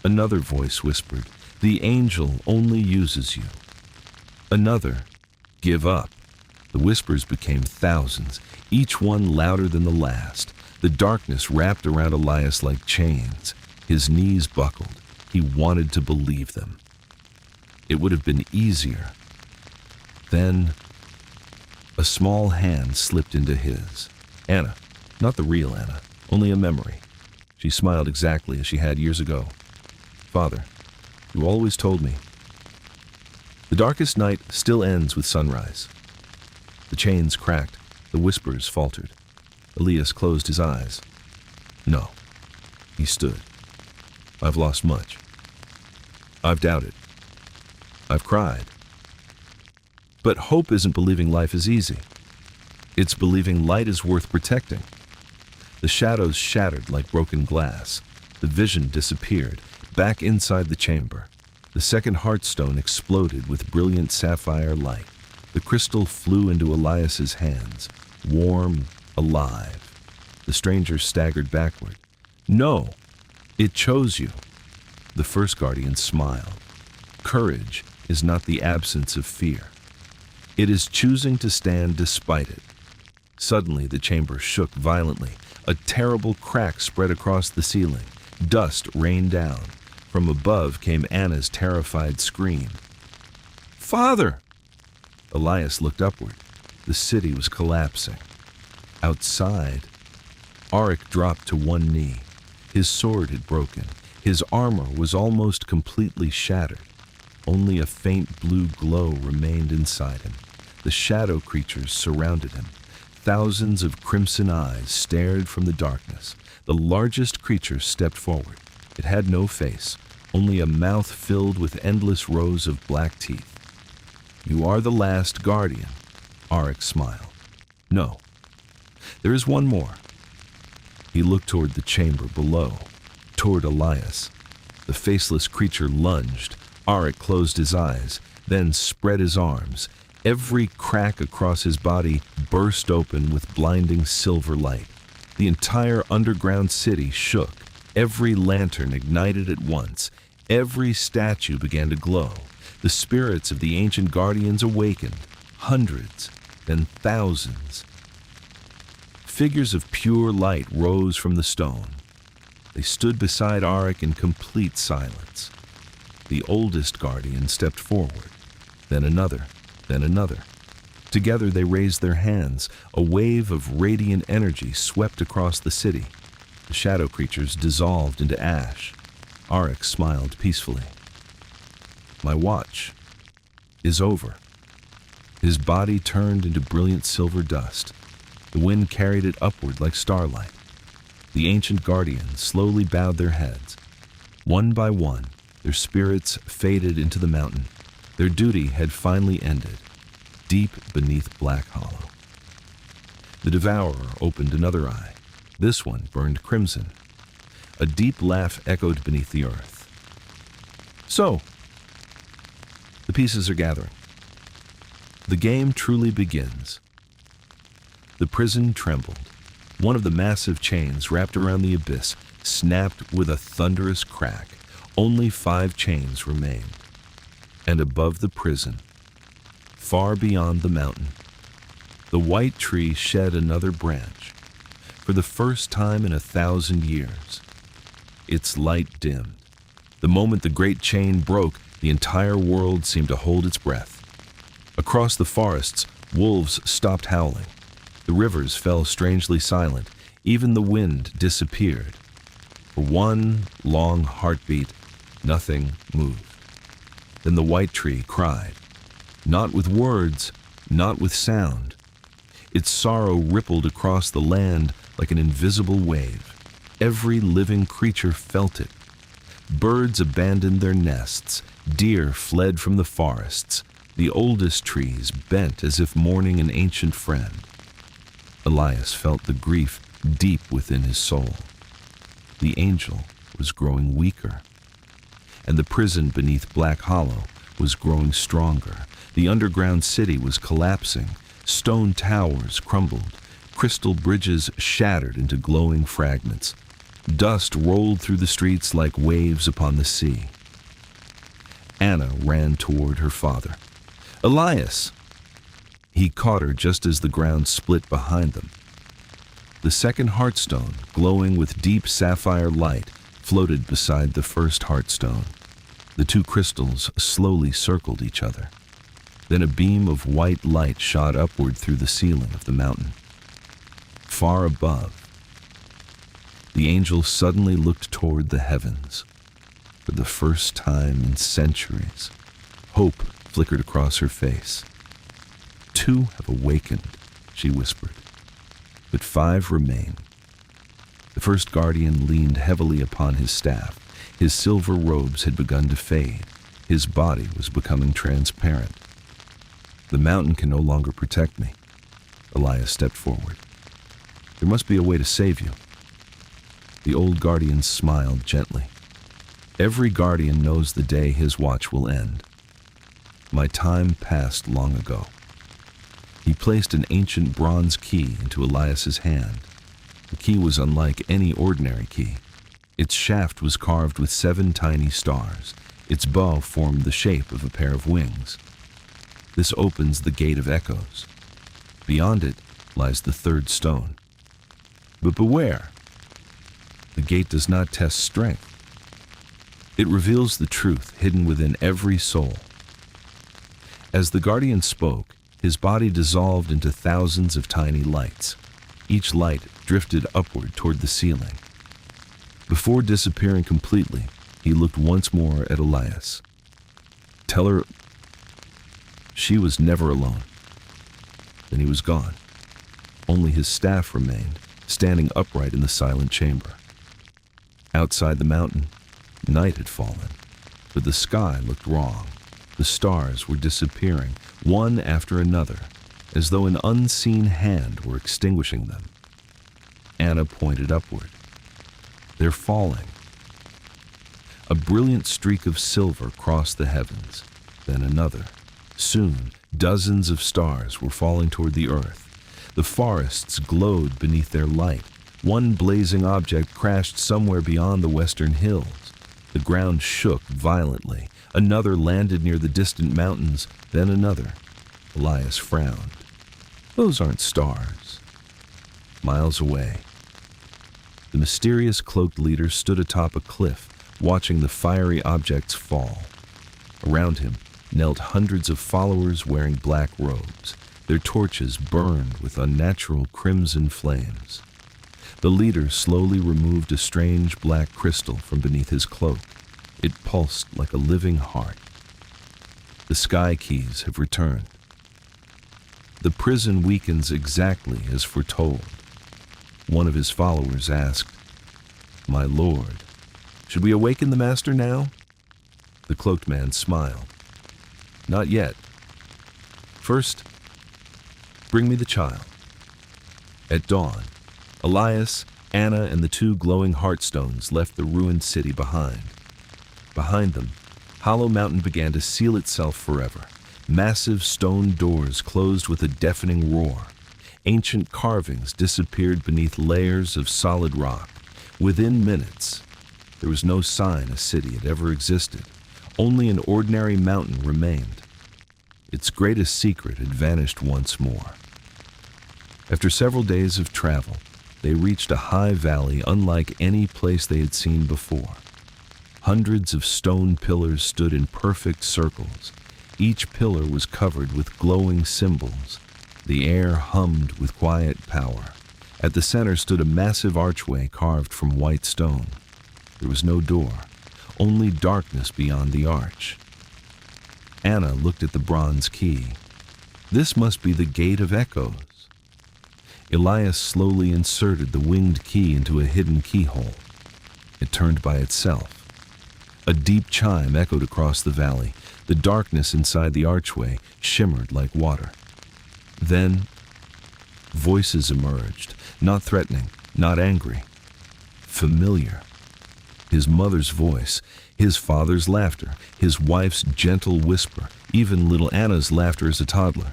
Another voice whispered, "The angel only uses you." Another, "Give up." The whispers became thousands, each one louder than the last. The darkness wrapped around Elias like chains. His knees buckled. He wanted to believe them. It would have been easier. Then, a small hand slipped into his. Anna, not the real Anna, only a memory. She smiled exactly as she had years ago. "Father, you always told me." The darkest night still ends with sunrise. The chains cracked, the whispers faltered. Elias closed his eyes. "No," he stood. "I've lost much. I've doubted. I've cried. But hope isn't believing life is easy. It's believing light is worth protecting." The shadows shattered like broken glass. The vision disappeared, back inside the chamber. The second Heartstone exploded with brilliant sapphire light. The crystal flew into Elias's hands, warm, alive. The stranger staggered backward. "No, it chose you." The first guardian smiled. "Courage is not the absence of fear. It is choosing to stand despite it." Suddenly the chamber shook violently. A terrible crack spread across the ceiling. Dust rained down. From above came Anna's terrified scream. "Father!" Elias looked upward. The city was collapsing. Outside, Arik dropped to one knee. His sword had broken. His armor was almost completely shattered. Only a faint blue glow remained inside him. The shadow creatures surrounded him. Thousands of crimson eyes stared from the darkness. The largest creature stepped forward. It had no face, only a mouth filled with endless rows of black teeth. "You are the last guardian," Arik smiled. "No, there is one more." He looked toward the chamber below, toward Elias. The faceless creature lunged. Arik closed his eyes, then spread his arms. Every crack across his body burst open with blinding silver light. The entire underground city shook. Every lantern ignited at once. Every statue began to glow. The spirits of the ancient guardians awakened. Hundreds, then thousands. Figures of pure light rose from the stone. They stood beside Arik in complete silence. The oldest guardian stepped forward, then another, then another. Together they raised their hands. A wave of radiant energy swept across the city. The shadow creatures dissolved into ash. Arik smiled peacefully. "My watch is over." His body turned into brilliant silver dust. The wind carried it upward like starlight. The ancient guardians slowly bowed their heads. One by one, their spirits faded into the mountain. Their duty had finally ended, deep beneath Black Hollow. The devourer opened another eye. This one burned crimson. A deep laugh echoed beneath the earth. "So, the pieces are gathering. The game truly begins." The prison trembled. One of the massive chains wrapped around the abyss snapped with a thunderous crack. Only 5 chains remained. And above the prison, far beyond the mountain. The white tree shed another branch. For the first time in 1,000 years, its light dimmed. The moment the great chain broke, the entire world seemed to hold its breath. Across the forests, wolves stopped howling. The rivers fell strangely silent. Even the wind disappeared. For one long heartbeat, nothing moved. Then the white tree cried, not with words, not with sound. Its sorrow rippled across the land like an invisible wave. Every living creature felt it. Birds abandoned their nests. Deer fled from the forests. The oldest trees bent as if mourning an ancient friend. Elias felt the grief deep within his soul. The angel was growing weaker, and the prison beneath Black Hollow was growing stronger. The underground city was collapsing. Stone towers crumbled. Crystal bridges shattered into glowing fragments. Dust rolled through the streets like waves upon the sea. Anna ran toward her father. "Elias!" He caught her just as the ground split behind them. The second Heartstone, glowing with deep sapphire light, floated beside the first Heartstone. The two crystals slowly circled each other. Then a beam of white light shot upward through the ceiling of the mountain. Far above, the angel suddenly looked toward the heavens. For the first time in centuries, hope flickered across her face. "Two have awakened," she whispered, "but 5 remain." The first guardian leaned heavily upon his staff. His silver robes had begun to fade. His body was becoming transparent. "The mountain can no longer protect me." Elias stepped forward. "There must be a way to save you." The old guardian smiled gently. "Every guardian knows the day his watch will end. My time passed long ago." He placed an ancient bronze key into Elias's hand. The key was unlike any ordinary key. Its shaft was carved with 7 tiny stars. Its bow formed the shape of a pair of wings. "This opens the Gate of Echoes. Beyond it lies the 3rd stone. But beware! The gate does not test strength. It reveals the truth hidden within every soul." As the guardian spoke, his body dissolved into thousands of tiny lights. Each light drifted upward toward the ceiling. Before disappearing completely, he looked once more at Elias. "Tell her she was never alone." Then he was gone. Only his staff remained, standing upright in the silent chamber. Outside the mountain, night had fallen, but the sky looked wrong. The stars were disappearing, one after another, as though an unseen hand were extinguishing them. Anna pointed upward. "They're falling." A brilliant streak of silver crossed the heavens, then another. Soon, dozens of stars were falling toward the earth. The forests glowed beneath their light. One blazing object crashed somewhere beyond the western hills. The ground shook violently. Another landed near the distant mountains, then another. Elias frowned. "Those aren't stars." Miles away, the mysterious cloaked leader stood atop a cliff, watching the fiery objects fall. Around him knelt hundreds of followers wearing black robes. Their torches burned with unnatural crimson flames. The leader slowly removed a strange black crystal from beneath his cloak. It pulsed like a living heart. "The sky keys have returned. The prison weakens exactly as foretold." One of his followers asked, "My lord, should we awaken the master now?" The cloaked man smiled. "Not yet. First, bring me the child." At dawn, Elias, Anna, and the 2 glowing Heartstones left the ruined city behind. Behind them, Hollow Mountain began to seal itself forever. Massive stone doors closed with a deafening roar. Ancient carvings disappeared beneath layers of solid rock. Within minutes, there was no sign a city had ever existed. Only an ordinary mountain remained. Its greatest secret had vanished once more. After several days of travel, they reached a high valley unlike any place they had seen before. Hundreds of stone pillars stood in perfect circles. Each pillar was covered with glowing symbols. The air hummed with quiet power. At the center stood a massive archway carved from white stone. There was no door, only darkness beyond the arch. Anna looked at the bronze key. This must be the Gate of Echoes. Elias slowly inserted the winged key into a hidden keyhole. It turned by itself. A deep chime echoed across the valley. The darkness inside the archway shimmered like water. Then, voices emerged, not threatening, not angry. Familiar. His mother's voice, his father's laughter, his wife's gentle whisper, even little Anna's laughter as a toddler.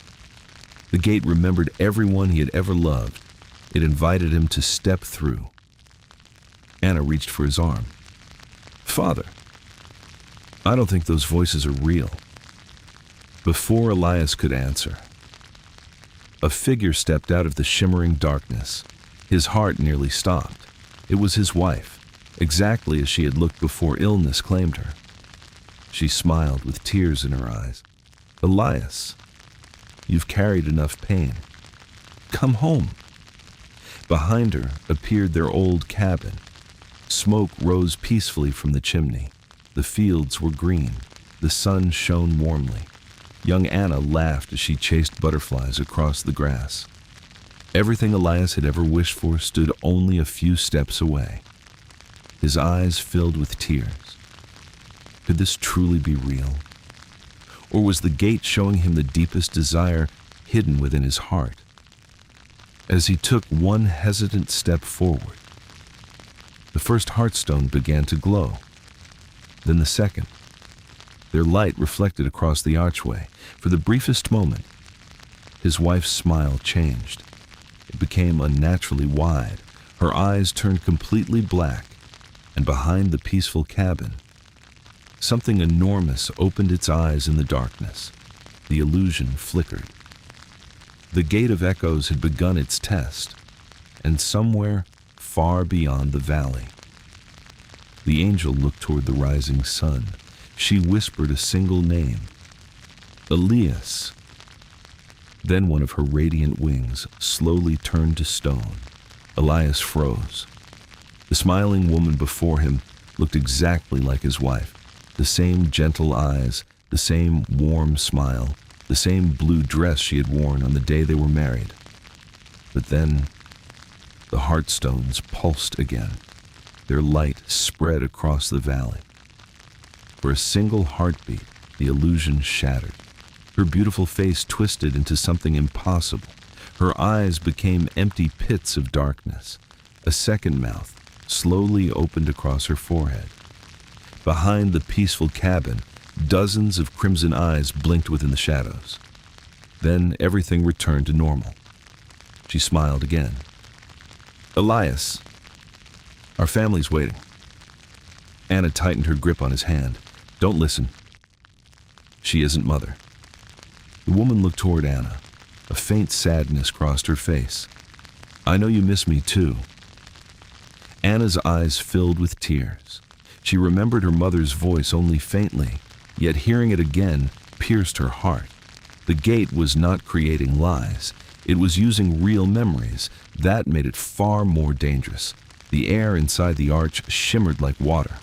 The gate remembered everyone he had ever loved. It invited him to step through. Anna reached for his arm. "Father, I don't think those voices are real." Before Elias could answer, a figure stepped out of the shimmering darkness. His heart nearly stopped. It was his wife, exactly as she had looked before illness claimed her. She smiled with tears in her eyes. "Elias, you've carried enough pain. Come home." Behind her appeared their old cabin. Smoke rose peacefully from the chimney. The fields were green. The sun shone warmly. Young Anna laughed as she chased butterflies across the grass. Everything Elias had ever wished for stood only a few steps away. His eyes filled with tears. Could this truly be real? Or was the gate showing him the deepest desire hidden within his heart? As he took one hesitant step forward, the first heartstone began to glow. Then the second. Their light reflected across the archway. For the briefest moment, his wife's smile changed. It became unnaturally wide. Her eyes turned completely black, and behind the peaceful cabin, something enormous opened its eyes in the darkness. The illusion flickered. The Gate of Echoes had begun its test, and somewhere far beyond the valley, the angel looked toward the rising sun. She whispered a single name, Elias. Then one of her radiant wings slowly turned to stone. Elias froze. The smiling woman before him looked exactly like his wife. The same gentle eyes, the same warm smile, the same blue dress she had worn on the day they were married. But then, the Heartstones pulsed again. Their light spread across the valley. For a single heartbeat, the illusion shattered. Her beautiful face twisted into something impossible. Her eyes became empty pits of darkness. A second mouth slowly opened across her forehead. Behind the peaceful cabin, dozens of crimson eyes blinked within the shadows. Then everything returned to normal. She smiled again. "Elias, our family's waiting." Anna tightened her grip on his hand. "Don't listen. She isn't Mother." The woman looked toward Anna. A faint sadness crossed her face. "I know you miss me too." Anna's eyes filled with tears. She remembered her mother's voice only faintly, yet hearing it again pierced her heart. The gate was not creating lies. It was using real memories. That made it far more dangerous. The air inside the arch shimmered like water.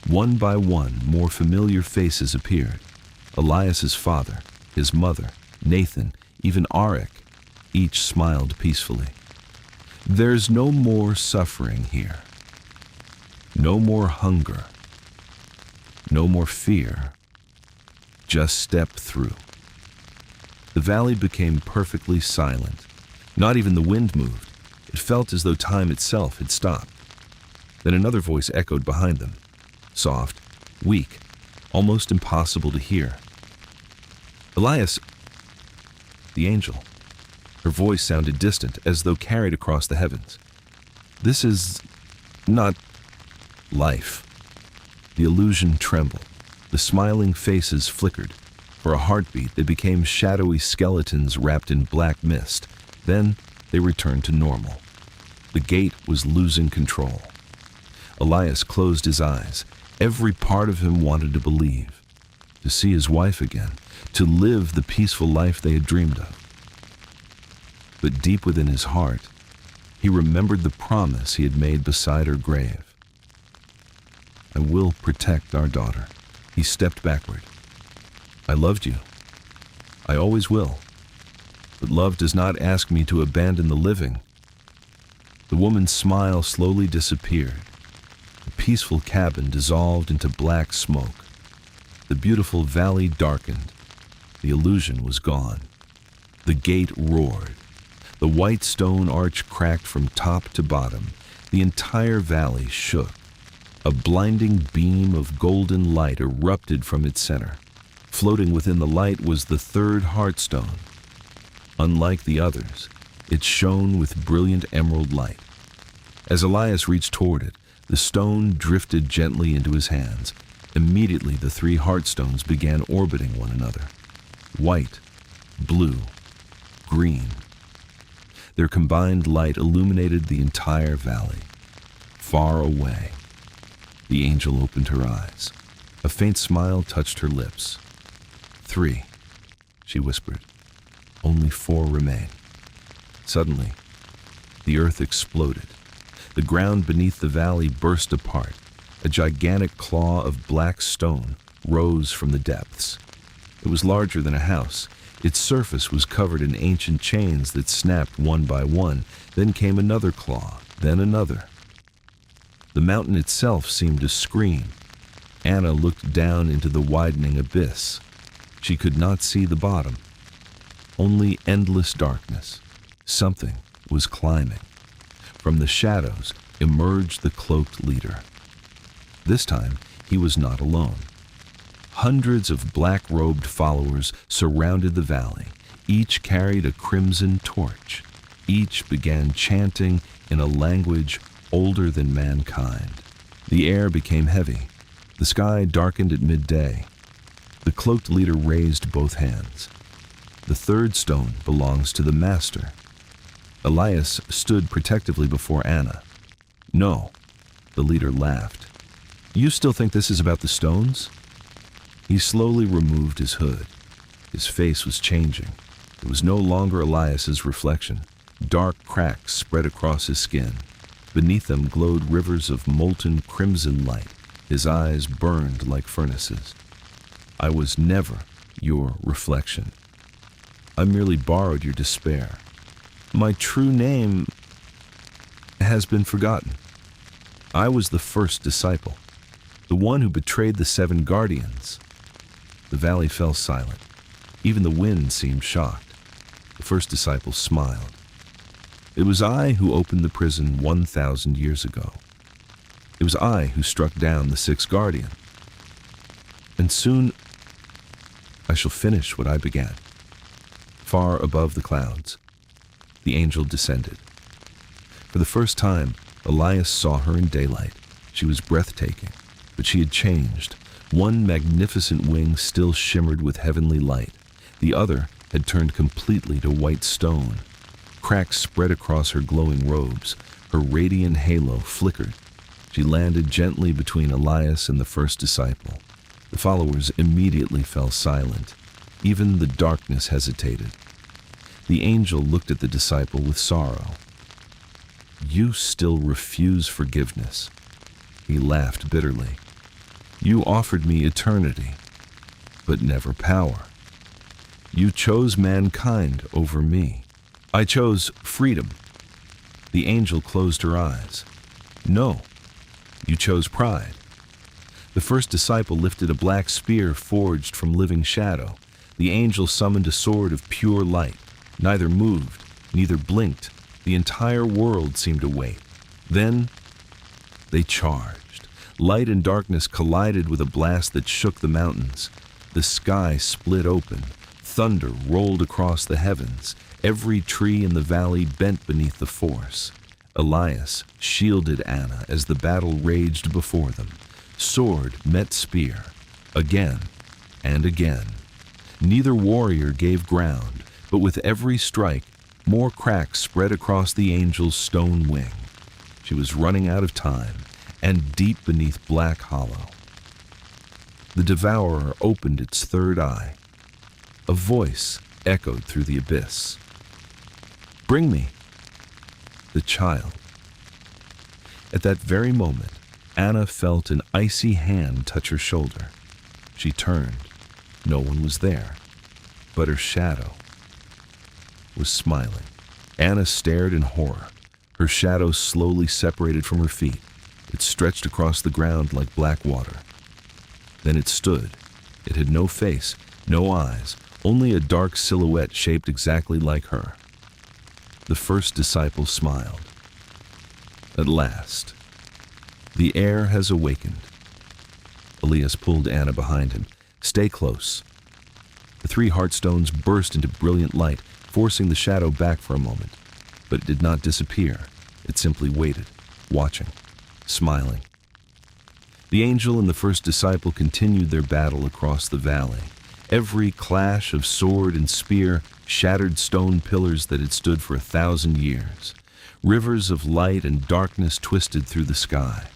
One by one, more familiar faces appeared. Elias's father, his mother, Nathan, even Arik, each smiled peacefully. "There's no more suffering here. No more hunger. No more fear. Just step through." The valley became perfectly silent. Not even the wind moved. It felt as though time itself had stopped. Then another voice echoed behind them. Soft, weak, almost impossible to hear. "Elias," the angel. Her voice sounded distant, as though carried across the heavens. "This is not life." The illusion trembled. The smiling faces flickered. For a heartbeat, they became shadowy skeletons wrapped in black mist. Then they returned to normal. The gate was losing control. Elias closed his eyes. Every part of him wanted to believe, to see his wife again, to live the peaceful life they had dreamed of. But deep within his heart, he remembered the promise he had made beside her grave. I will protect our daughter. He stepped backward. I loved you. I always will. But love does not ask me to abandon the living. The woman's smile slowly disappeared. The peaceful cabin dissolved into black smoke. The beautiful valley darkened. The illusion was gone. The gate roared. The white stone arch cracked from top to bottom. The entire valley shook. A blinding beam of golden light erupted from its center. Floating within the light was the third Heartstone. Unlike the others, it shone with brilliant emerald light. As Elias reached toward it, the stone drifted gently into his hands. Immediately, the three Heartstones began orbiting one another. White, blue, green. Their combined light illuminated the entire valley. Far away, the angel opened her eyes. A faint smile touched her lips. 3, she whispered. Only 4 remain. Suddenly, the earth exploded. The ground beneath the valley burst apart. A gigantic claw of black stone rose from the depths. It was larger than a house. Its surface was covered in ancient chains that snapped one by one. Then came another claw, then another. The mountain itself seemed to scream. Anna looked down into the widening abyss. She could not see the bottom. Only endless darkness. Something was climbing. From the shadows emerged the cloaked leader. This time, he was not alone. Hundreds of black-robed followers surrounded the valley. Each carried a crimson torch. Each began chanting in a language older than mankind. The air became heavy. The sky darkened at midday. The cloaked leader raised both hands. The third stone belongs to the master. Elias stood protectively before Anna. No, the leader laughed. You still think this is about the stones? He slowly removed his hood. His face was changing. It was no longer Elias's reflection. Dark cracks spread across his skin. Beneath them glowed rivers of molten crimson light. His eyes burned like furnaces. I was never your reflection. I merely borrowed your despair. My true name has been forgotten. I was the first disciple, the one who betrayed the 7 guardians. The valley fell silent. Even the wind seemed shocked. The first disciple smiled. It was I who opened the prison 1,000 years ago. It was I who struck down the 6th guardian. And soon I shall finish what I began. Far above the clouds, the angel descended. For the first time, Elias saw her in daylight. She was breathtaking, but she had changed. One magnificent wing still shimmered with heavenly light. The other had turned completely to white stone. Cracks spread across her glowing robes. Her radiant halo flickered. She landed gently between Elias and the first disciple. The followers immediately fell silent. Even the darkness hesitated. The angel looked at the disciple with sorrow. You still refuse forgiveness. He laughed bitterly. You offered me eternity, but never power. You chose mankind over me. I chose freedom. The angel closed her eyes. No, you chose pride. The first disciple lifted a black spear forged from living shadow. The angel summoned a sword of pure light. Neither moved, neither blinked. The entire world seemed to wait. Then they charged. Light and darkness collided with a blast that shook the mountains. The sky split open. Thunder rolled across the heavens. Every tree in the valley bent beneath the force. Elias shielded Anna as the battle raged before them. Sword met spear, again and again. Neither warrior gave ground, but with every strike, more cracks spread across the angel's stone wing. She was running out of time, and deep beneath Black Hollow, the devourer opened its third eye. A voice echoed through the abyss. "Bring me the child." At that very moment, Anna felt an icy hand touch her shoulder. She turned. No one was there, but her shadow was smiling. Anna stared in horror. Her shadow slowly separated from her feet. It stretched across the ground like black water. Then it stood. It had no face, no eyes, only a dark silhouette shaped exactly like her. The first disciple smiled. At last, the air has awakened. Elias pulled Anna behind him. "Stay close." The 3 Heartstones burst into brilliant light, forcing the shadow back for a moment. But it did not disappear. It simply waited, watching, smiling. The angel and the first disciple continued their battle across the valley. Every clash of sword and spear shattered stone pillars that had stood for 1,000 years. Rivers of light and darkness twisted through the sky.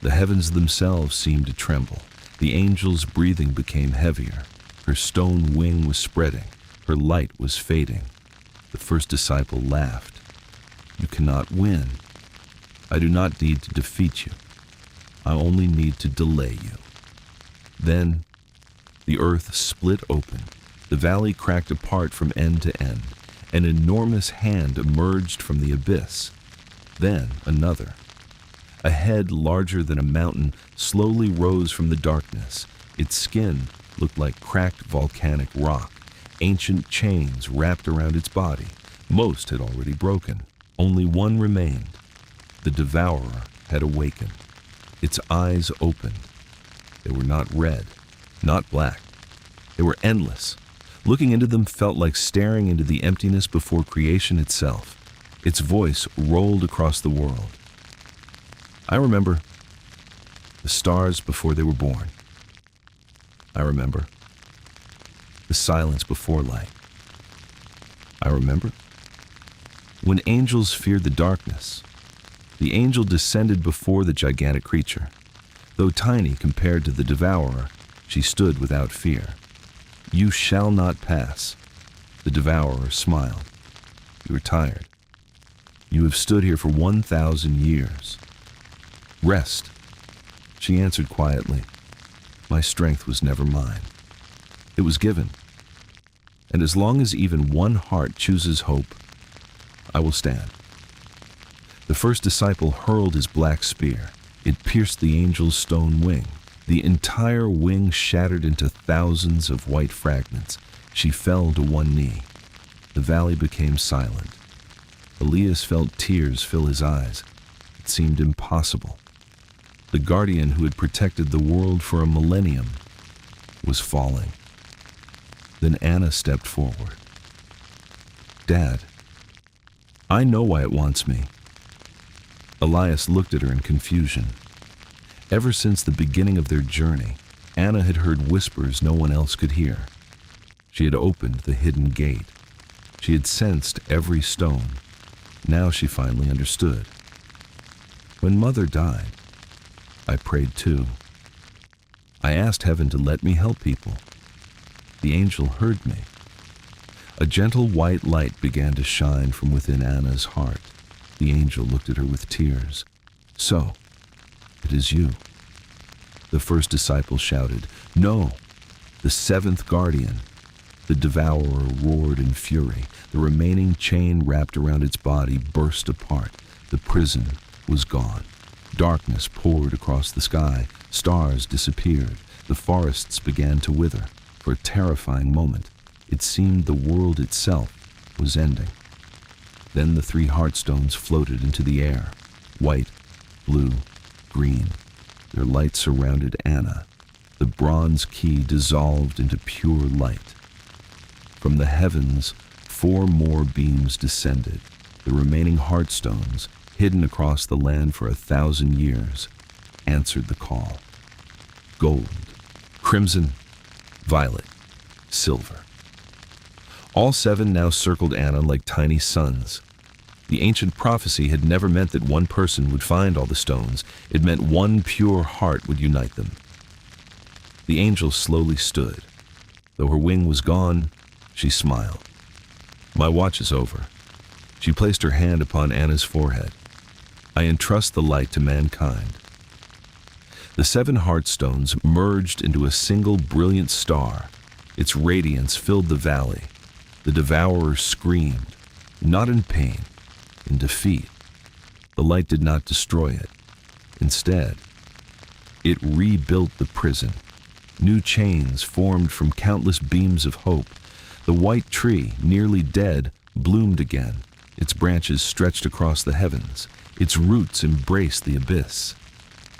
The heavens themselves seemed to tremble. The angel's breathing became heavier. Her stone wing was spreading. Her light was fading. The first disciple laughed. "You cannot win. I do not need to defeat you. I only need to delay you." Then the earth split open. The valley cracked apart from end to end. An enormous hand emerged from the abyss. Then another. A head larger than a mountain slowly rose from the darkness. Its skin looked like cracked volcanic rock. Ancient chains wrapped around its body. Most had already broken. Only one remained. The devourer had awakened. Its eyes opened. They were not red, not black. They were endless. Looking into them felt like staring into the emptiness before creation itself. Its voice rolled across the world. "I remember the stars before they were born. I remember the silence before light. I remember when angels feared the darkness. The angel descended before the gigantic creature. Though tiny compared to the devourer, she stood without fear. You shall not pass." The devourer smiled. "You are tired. You have stood here for 1,000 years. Rest." She answered quietly. "My strength was never mine. It was given. And as long as even one heart chooses hope, I will stand." The first disciple hurled his black spear. It pierced the angel's stone wing. The entire wing shattered into thousands of white fragments. She fell to one knee. The valley became silent. Elias felt tears fill his eyes. It seemed impossible. The guardian who had protected the world for a millennium was falling. Then Anna stepped forward. "Dad, I know why it wants me." Elias looked at her in confusion. Ever since the beginning of their journey, Anna had heard whispers no one else could hear. She had opened the hidden gate. She had sensed every stone. Now she finally understood. When Mother died, I prayed too. I asked heaven to let me help people. The angel heard me. A gentle white light began to shine from within Anna's heart. The angel looked at her with tears. "So, it is you." The first disciple shouted, "No, the 7th guardian." The devourer roared in fury. The remaining chain wrapped around its body burst apart. The prison was gone. Darkness poured across the sky. Stars disappeared. The forests began to wither. For a terrifying moment, it seemed the world itself was ending. Then the 3 Heartstones floated into the air. White, blue, green. Their light surrounded Anna. The bronze key dissolved into pure light. From the heavens, 4 more beams descended. The remaining Heartstones, hidden across the land for 1,000 years, answered the call. Gold, crimson, violet, silver. All 7 now circled Anna like tiny suns. The ancient prophecy had never meant that one person would find all the stones. It meant one pure heart would unite them. The angel slowly stood. Though her wing was gone, she smiled. My watch is over. She placed her hand upon Anna's forehead. I entrust the light to mankind. The 7 Heartstones merged into a single brilliant star. Its radiance filled the valley. The devourer screamed, not in pain, in defeat. The light did not destroy it. Instead, it rebuilt the prison. New chains formed from countless beams of hope. The white tree, nearly dead, bloomed again. Its branches stretched across the heavens. Its roots embraced the abyss.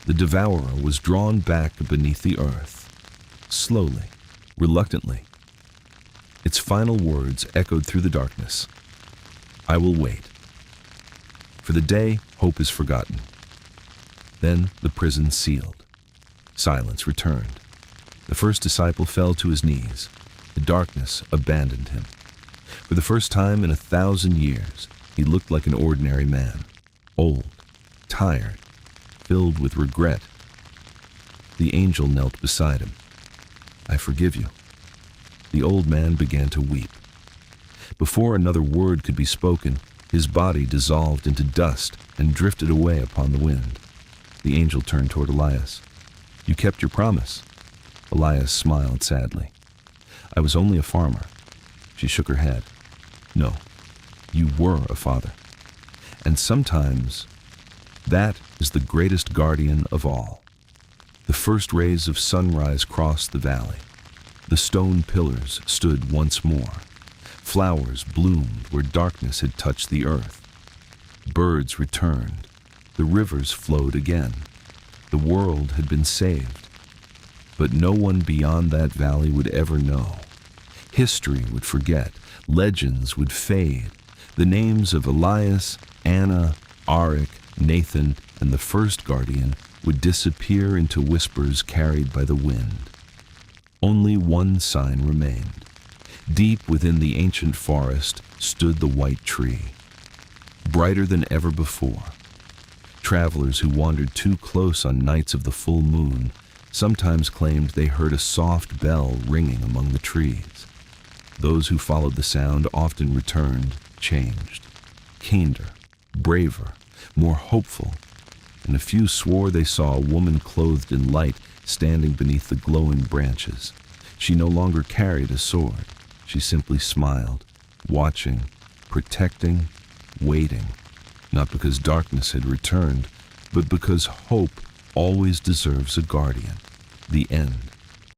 The devourer was drawn back beneath the earth. Slowly, reluctantly. Its final words echoed through the darkness. I will wait. For the day, hope is forgotten. Then the prison sealed. Silence returned. The first disciple fell to his knees. The darkness abandoned him. For the first time in 1,000 years, he looked like an ordinary man. Old, tired, filled with regret. The angel knelt beside him. I forgive you. The old man began to weep. Before another word could be spoken, his body dissolved into dust and drifted away upon the wind. The angel turned toward Elias. You kept your promise. Elias smiled sadly. I was only a farmer. She shook her head. No, you were a father. And sometimes, that is the greatest guardian of all. The first rays of sunrise crossed the valley. The stone pillars stood once more. Flowers bloomed where darkness had touched the earth. Birds returned. The rivers flowed again. The world had been saved. But no one beyond that valley would ever know. History would forget. Legends would fade. The names of Elias, Anna, Arik, Nathan, and the first guardian would disappear into whispers carried by the wind. Only one sign remained. Deep within the ancient forest stood the white tree, brighter than ever before. Travelers who wandered too close on nights of the full moon sometimes claimed they heard a soft bell ringing among the trees. Those who followed the sound often returned changed, kinder, braver, more hopeful, and a few swore they saw a woman clothed in light standing beneath the glowing branches. She no longer carried a sword. She simply smiled, watching, protecting, waiting, not because darkness had returned, but because hope always deserves a guardian. The end.